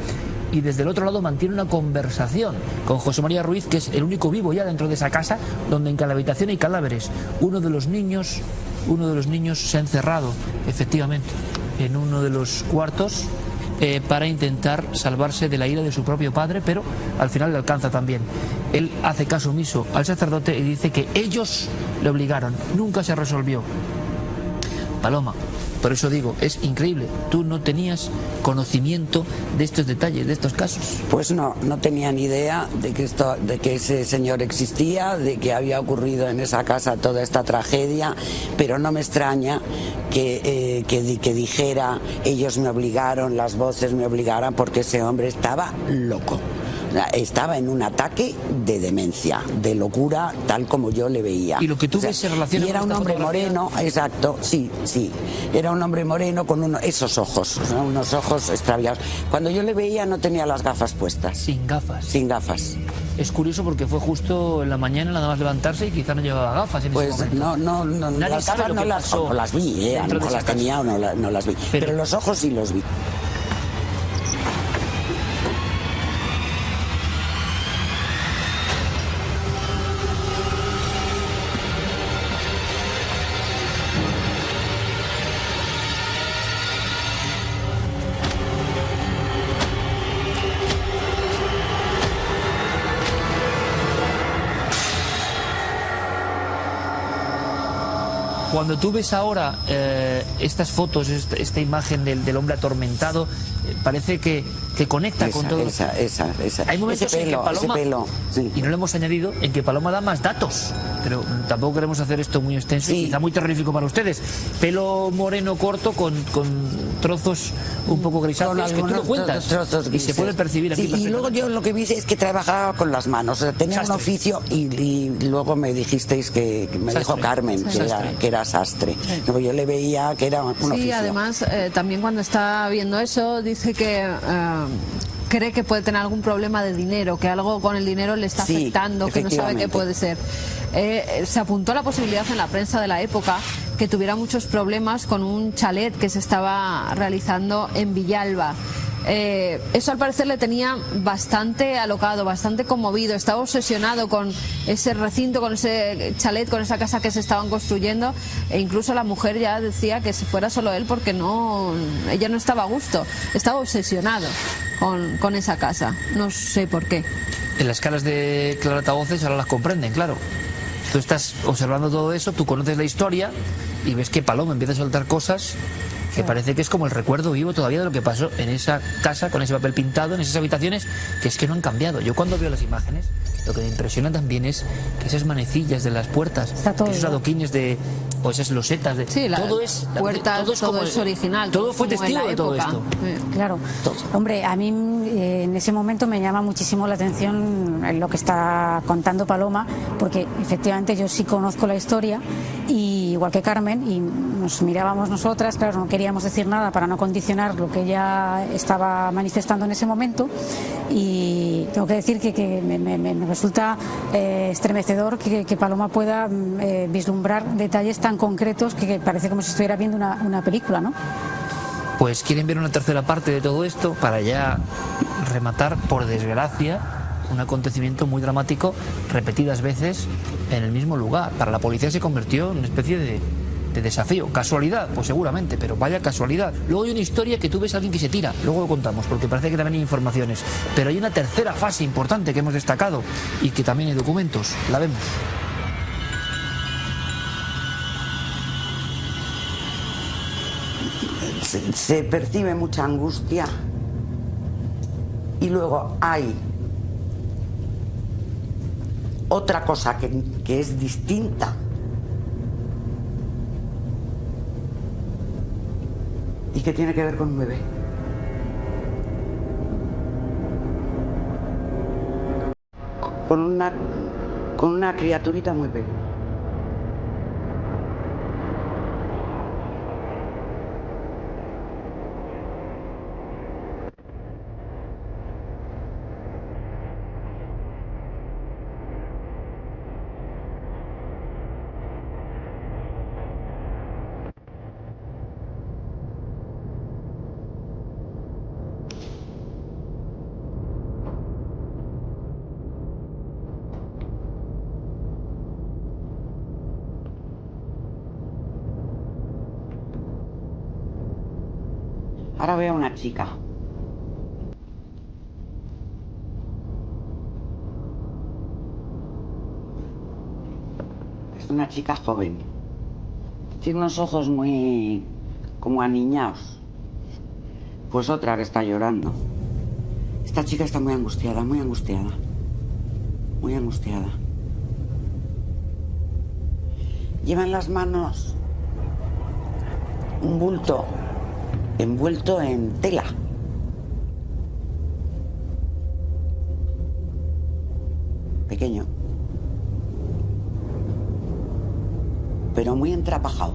Speaker 1: y desde el otro lado mantiene una conversación con José María Ruiz, que es el único vivo ya dentro de esa casa, donde en cada habitación hay cadáveres. Uno de los niños se ha encerrado, efectivamente, en uno de los cuartos para intentar salvarse de la ira de su propio padre, pero al final le alcanza también. Él hace caso omiso al sacerdote y dice que ellos le obligaron. Nunca se resolvió. Paloma, por eso digo, es increíble. Tú no tenías conocimiento de estos detalles, de estos casos.
Speaker 3: Pues no tenía ni idea de que ese señor existía, de que había ocurrido en esa casa toda esta tragedia, pero no me extraña que dijera: ellos me obligaron, las voces me obligaron, porque ese hombre estaba loco. Estaba en un ataque de demencia, de locura, tal como yo le veía.
Speaker 1: Y lo que tú ves se relaciona
Speaker 3: y era
Speaker 1: con
Speaker 3: un
Speaker 1: esta
Speaker 3: hombre
Speaker 1: fotografía.
Speaker 3: moreno, exacto, sí. Era un hombre moreno con esos ojos, ¿no? Unos ojos extraviados. Cuando yo le veía no tenía las gafas puestas.
Speaker 1: Sin gafas.
Speaker 3: Sin gafas.
Speaker 1: Es curioso porque fue justo en la mañana nada más levantarse y quizá no llevaba gafas en ese
Speaker 3: Pues
Speaker 1: momento.
Speaker 3: no,
Speaker 1: Nadie
Speaker 3: las
Speaker 1: sabe
Speaker 3: gafas
Speaker 1: lo
Speaker 3: no
Speaker 1: que
Speaker 3: las,
Speaker 1: pasó
Speaker 3: no las vi, a lo
Speaker 1: dentro de
Speaker 3: mejor las
Speaker 1: esa
Speaker 3: tenía o no las vi, pero los ojos sí los vi.
Speaker 1: Cuando tú ves ahora estas fotos, esta imagen del hombre atormentado, parece que conecta con todo. Hay momentos
Speaker 3: ese pelo,
Speaker 1: en que Paloma,
Speaker 3: ese pelo, sí.
Speaker 1: y no le hemos añadido, en que Paloma da más datos, pero tampoco queremos hacer esto muy extenso y quizá muy terrorífico para ustedes. Pelo moreno corto con trozos un poco grisáceos que tú lo cuentas
Speaker 3: trozos
Speaker 1: y
Speaker 3: grises.
Speaker 1: se puede percibir aquí.
Speaker 3: Sí, y luego yo lo que vi es que trabajaba con las manos, o sea, tenía un oficio y luego me dijisteis que me dijo Carmen que era sastre. Luego yo le veía que era un oficio.
Speaker 2: Sí, además también cuando está viendo eso dice que cree que puede tener algún problema de dinero, que algo con el dinero le está afectando, que no sabe qué puede ser. Se apuntó a la posibilidad en la prensa de la época que tuviera muchos problemas con un chalet que se estaba realizando en Villalba. Eso al parecer le tenía bastante alocado, bastante conmovido, estaba obsesionado con ese recinto, con ese chalet, con esa casa que se estaban construyendo, e incluso la mujer ya decía que si fuera solo él porque ella no estaba a gusto, estaba obsesionado con esa casa, no sé por qué.
Speaker 1: En las caras de Clara Tavoces ahora las comprenden, claro. Tú estás observando todo eso, tú conoces la historia y ves que Paloma empieza a soltar cosas que parece que es como el recuerdo vivo todavía de lo que pasó en esa casa, con ese papel pintado, en esas habitaciones, que es que no han cambiado. Yo cuando veo las imágenes, lo que me impresiona también es que esas manecillas de las puertas, esos adoquines o esas losetas, todo es
Speaker 2: puertas, todo es original.
Speaker 1: Todo fue
Speaker 2: como
Speaker 1: testigo
Speaker 2: en la
Speaker 1: de todo
Speaker 2: época.
Speaker 1: esto.
Speaker 15: Claro. Hombre, a mí en ese momento me llama muchísimo la atención lo que está contando Paloma, porque efectivamente yo sí conozco la historia, y igual que Carmen, y nos mirábamos nosotras, claro, no queríamos decir nada para no condicionar lo que ella estaba manifestando en ese momento, y tengo que decir que me resulta estremecedor que Paloma pueda vislumbrar detalles tan concretos que parece como si estuviera viendo una película, ¿no?
Speaker 1: Pues quieren ver una tercera parte de todo esto para ya rematar, por desgracia, un acontecimiento muy dramático repetidas veces en el mismo lugar. Para la policía se convirtió en una especie de desafío. ¿Casualidad? Pues seguramente, pero vaya casualidad. Luego hay una historia que tú ves a alguien que se tira, luego lo contamos, porque parece que también hay informaciones. Pero hay una tercera fase importante que hemos destacado y que también hay documentos. La vemos.
Speaker 3: Se percibe mucha angustia y luego hay otra cosa que es distinta y que tiene que ver con un bebé. Con una criaturita muy pequeña. Ahora veo a una chica. Es una chica joven. Tiene unos ojos muy como aniñados. Pues otra que está llorando. Esta chica está muy angustiada, muy angustiada. Muy angustiada. Lleva en las manos un bulto envuelto en tela. pequeño, pero muy entrapajado.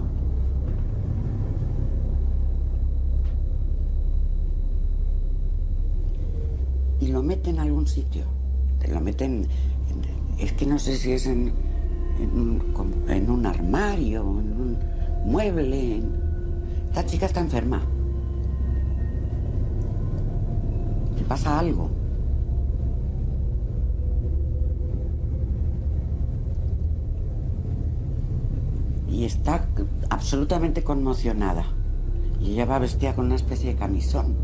Speaker 3: Y lo meten en algún sitio. Lo meten, es que no sé si es en un armario, en un mueble. Esta chica está enferma. Le pasa algo. Y está absolutamente conmocionada. Y ella va vestida con una especie de camisón.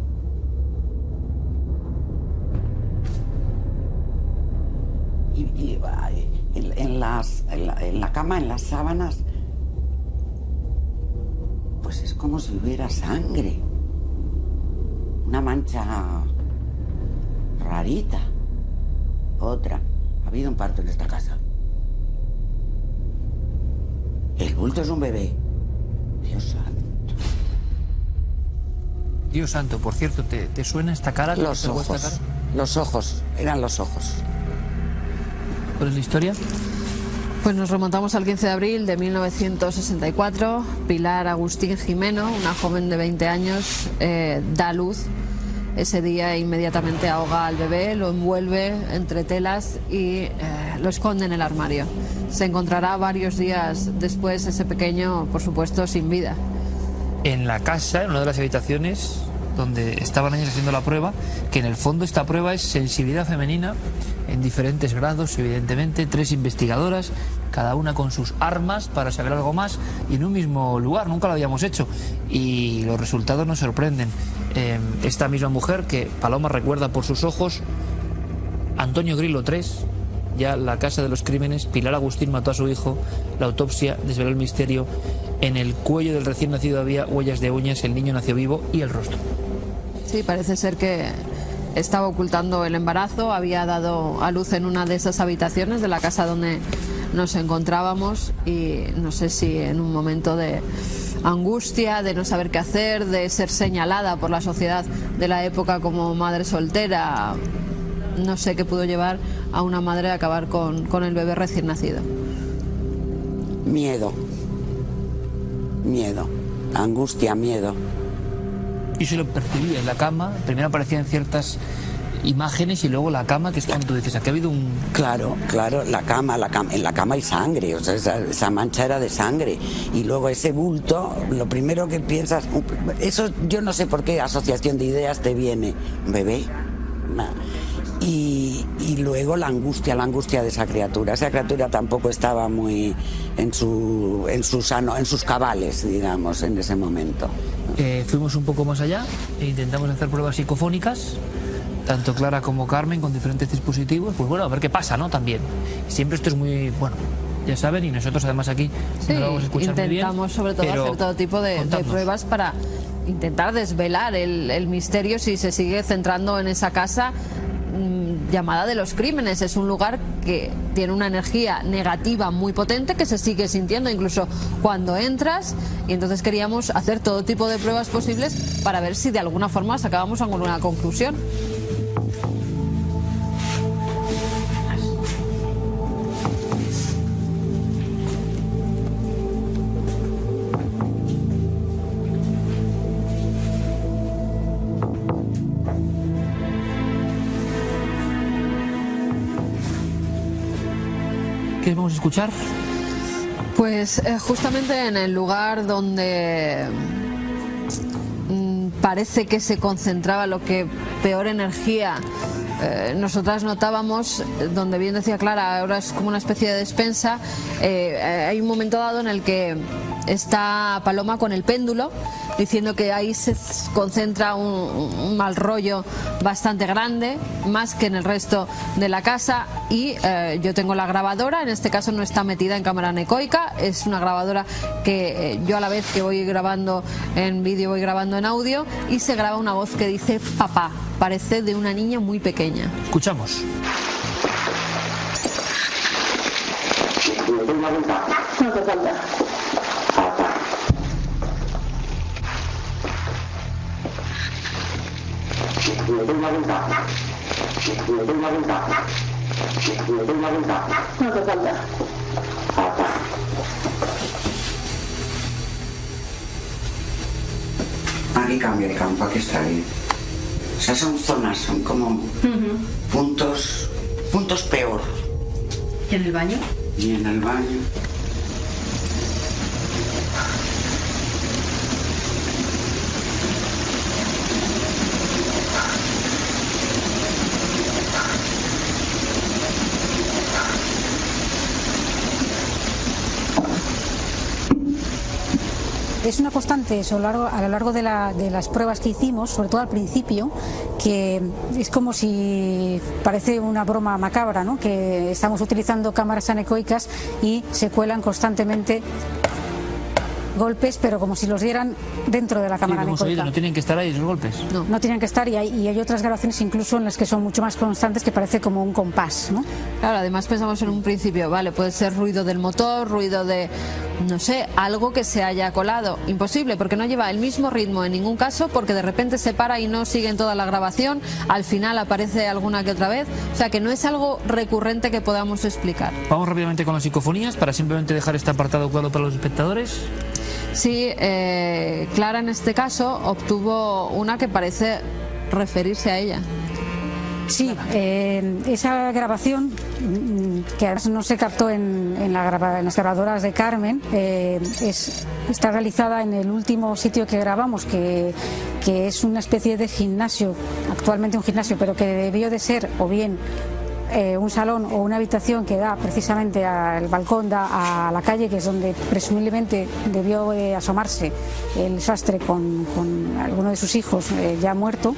Speaker 3: Y en la cama, en las sábanas, pues es como si hubiera sangre. Una mancha rarita. Otra. Ha habido un parto en esta casa. El bulto es un bebé. Dios santo.
Speaker 1: Dios santo, por cierto, ¿te suena esta cara?
Speaker 3: Los ojos.
Speaker 1: Esta cara?
Speaker 3: Los ojos. Eran los ojos.
Speaker 1: ¿Cuál es la historia?
Speaker 2: Pues nos remontamos al 15 de abril de 1964. Pilar Agustín Jimeno, una joven de 20 años, da luz. Ese día inmediatamente ahoga al bebé, lo envuelve entre telas y lo esconde en el armario. Se encontrará varios días después ese pequeño, por supuesto, sin vida.
Speaker 1: En la casa, en una de las habitaciones donde estaban ellos haciendo la prueba, que en el fondo esta prueba es sensibilidad femenina en diferentes grados, evidentemente, 3 investigadoras, cada una con sus armas para saber algo más, y en un mismo lugar, nunca lo habíamos hecho, y los resultados nos sorprenden. Esta misma mujer, que Paloma recuerda por sus ojos, Antonio Grillo 3, ya la casa de los crímenes, Pilar Agustín mató a su hijo, la autopsia desveló el misterio, en el cuello del recién nacido había huellas de uñas, el niño nació vivo y el rostro.
Speaker 2: Sí, parece ser que estaba ocultando el embarazo, había dado a luz en una de esas habitaciones de la casa donde nos encontrábamos, y no sé si en un momento de angustia, de no saber qué hacer, de ser señalada por la sociedad de la época como madre soltera, no sé qué pudo llevar a una madre a acabar con el bebé recién nacido.
Speaker 3: Miedo. Miedo. Angustia, miedo.
Speaker 1: Y se lo percibía en la cama. Primero aparecían ciertas imágenes y luego la cama, que es cuando tú dices, aquí ha habido un...
Speaker 3: Claro, la cama, en la cama hay sangre, o sea, esa mancha era de sangre. Y luego ese bulto, lo primero que piensas, eso yo no sé por qué asociación de ideas te viene, bebé. Y luego la angustia de esa criatura. Esa criatura tampoco estaba muy en sus cabales, digamos, en ese momento.
Speaker 1: Fuimos un poco más allá e intentamos hacer pruebas psicofónicas, tanto Clara como Carmen, con diferentes dispositivos, pues bueno, a ver qué pasa, ¿no? También. Siempre esto es muy, bueno, ya saben, y nosotros además aquí
Speaker 2: sí,
Speaker 1: no lo vamos a escuchar muy bien.
Speaker 2: Intentamos sobre todo hacer todo tipo de pruebas para intentar desvelar el misterio, si se sigue centrando en esa casa llamada de los crímenes. Es un lugar que tiene una energía negativa muy potente que se sigue sintiendo incluso cuando entras, y entonces queríamos hacer todo tipo de pruebas posibles para ver si de alguna forma sacábamos alguna conclusión.
Speaker 1: ¿Qué vamos a escuchar?
Speaker 2: Pues justamente en el lugar donde parece que se concentraba lo que peor energía nosotras notábamos, donde bien decía Clara, ahora es como una especie de despensa. Hay un momento dado en el que está Paloma con el péndulo diciendo que ahí se concentra un mal rollo bastante grande, más que en el resto de la casa. Y yo tengo la grabadora, en este caso no está metida en cámara anecoica, es una grabadora que yo a la vez que voy grabando en vídeo voy grabando en audio, y se graba una voz que dice papá, parece de una niña muy pequeña.
Speaker 1: Escuchamos.
Speaker 16: No te falta. ¿Me doy una vuelta? No te falta.
Speaker 3: Aquí cambia el campo, aquí está bien. O sea, son zonas, son como puntos peor.
Speaker 2: ¿Y en el baño?
Speaker 3: Y en el baño.
Speaker 15: Es una constante eso, a lo largo de las pruebas que hicimos, sobre todo al principio, que es como si parece una broma macabra, ¿no? Que estamos utilizando cámaras anecoicas y se cuelan constantemente golpes, pero como si los dieran dentro de la cámara anecoica.
Speaker 1: No tienen que estar ahí esos golpes.
Speaker 15: No tienen que estar, y hay otras grabaciones incluso en las que son mucho más constantes, que parece como un compás, ¿no?
Speaker 2: Claro, además pensamos en un principio, vale, puede ser ruido del motor, ruido de, no sé, algo que se haya colado. Imposible, porque no lleva el mismo ritmo en ningún caso, porque de repente se para y no sigue en toda la grabación, al final aparece alguna que otra vez, o sea que no es algo recurrente que podamos explicar.
Speaker 1: Vamos rápidamente con las psicofonías para simplemente dejar este apartado claro para los espectadores.
Speaker 2: Sí, Clara en este caso obtuvo una que parece referirse a ella.
Speaker 15: Sí, esa grabación, que además no se captó en las grabadoras de Carmen, está realizada en el último sitio que grabamos, que es una especie de gimnasio, actualmente un gimnasio, pero que debió de ser o bien un salón o una habitación que da precisamente al balcón, da a la calle, que es donde presumiblemente debió asomarse el sastre con alguno de sus hijos ya muerto.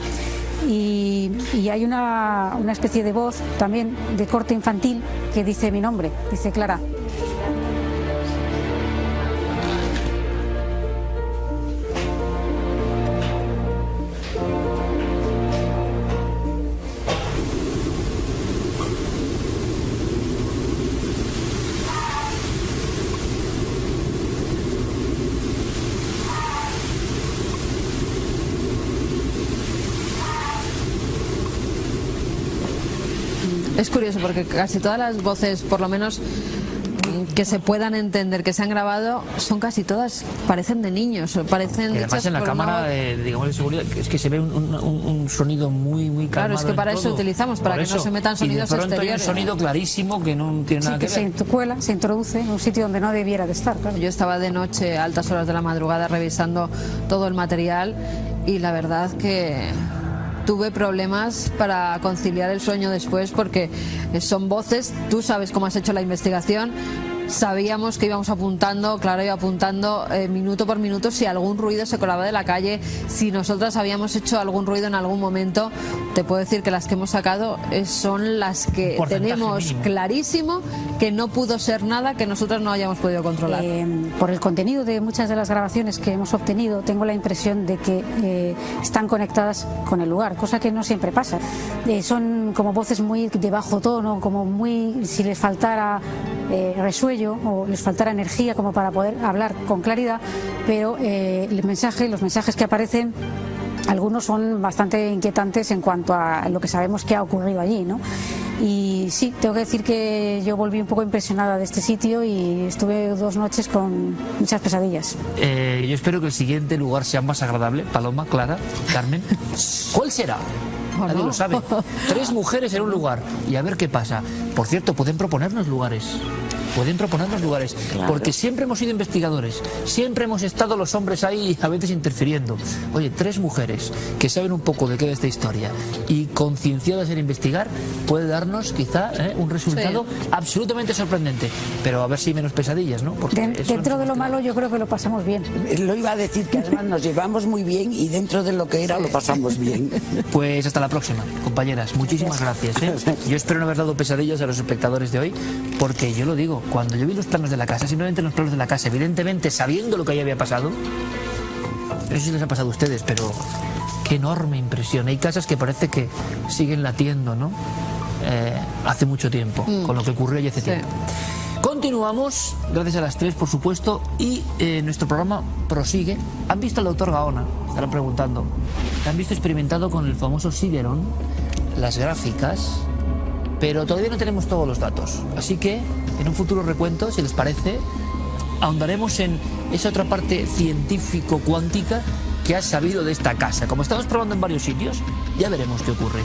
Speaker 15: Y hay una especie de voz también de corte infantil que dice mi nombre, dice Clara.
Speaker 2: Es curioso porque casi todas las voces, por lo menos que se puedan entender, que se han grabado, son casi todas, parecen de niños, parecen
Speaker 1: y además en la cámara digamos de seguridad es que se ve un sonido muy calmado.
Speaker 2: Claro, es que para eso utilizamos, para que no se metan sonidos exteriores.
Speaker 1: Hay un sonido clarísimo que no tiene nada que ver.
Speaker 15: Se cuela, se introduce en un sitio donde no debiera de estar. Claro.
Speaker 2: Yo estaba de noche a altas horas de la madrugada revisando todo el material y la verdad que tuve problemas para conciliar el sueño después, porque son voces, tú sabes cómo has hecho la investigación, sabíamos que íbamos apuntando, Clara iba apuntando minuto por minuto si algún ruido se colaba de la calle, si nosotras habíamos hecho algún ruido en algún momento. Te puedo decir que las que hemos sacado son las que tenemos mínimo clarísimo que no pudo ser nada que nosotras no hayamos podido controlar.
Speaker 15: Por el contenido de muchas de las grabaciones que hemos obtenido, tengo la impresión de que están conectadas con el lugar, cosa que no siempre pasa. Son como voces muy de bajo tono, como muy, si les faltara resuello o les faltara energía como para poder hablar con claridad, pero los mensajes que aparecen, algunos son bastante inquietantes en cuanto a lo que sabemos que ha ocurrido allí, ¿no? Y sí, tengo que decir que yo volví un poco impresionada de este sitio y estuve 2 noches con muchas pesadillas.
Speaker 1: Yo espero que el siguiente lugar sea más agradable. Paloma, Clara, Carmen, ¿cuál será? Nadie lo sabe. 3 mujeres en un lugar y a ver qué pasa. Por cierto, pueden proponernos lugares. Claro. Porque siempre hemos sido investigadores, siempre hemos estado los hombres ahí a veces interfiriendo. Oye, 3 mujeres que saben un poco de qué de esta historia y concienciadas en investigar, puede darnos quizá un resultado absolutamente sorprendente. Pero a ver si menos pesadillas, ¿no? Porque
Speaker 15: dentro de lo malo yo creo que lo pasamos bien.
Speaker 3: Lo iba a decir, que además nos llevamos muy bien y dentro de lo que era lo pasamos bien.
Speaker 1: Pues hasta la próxima, compañeras. Muchísimas gracias. Yo espero no haber dado pesadillas a los espectadores de hoy, porque yo lo digo, cuando yo vi los planos de la casa, simplemente los planos de la casa, evidentemente sabiendo lo que ahí había pasado, no sé si les ha pasado a ustedes, pero qué enorme impresión. Hay casas que parece que siguen latiendo, ¿no? Hace mucho tiempo, con lo que ocurrió allí hace tiempo. Continuamos, gracias a las 3, por supuesto, y nuestro programa prosigue. ¿Han visto al doctor Gaona? Estarán preguntando. ¿Han visto experimentado con el famoso Sideron? Las gráficas pero todavía no tenemos todos los datos. Así que en un futuro recuento, si les parece, ahondaremos en esa otra parte científico-cuántica que ha sabido de esta casa. Como estamos probando en varios sitios, ya veremos qué ocurre.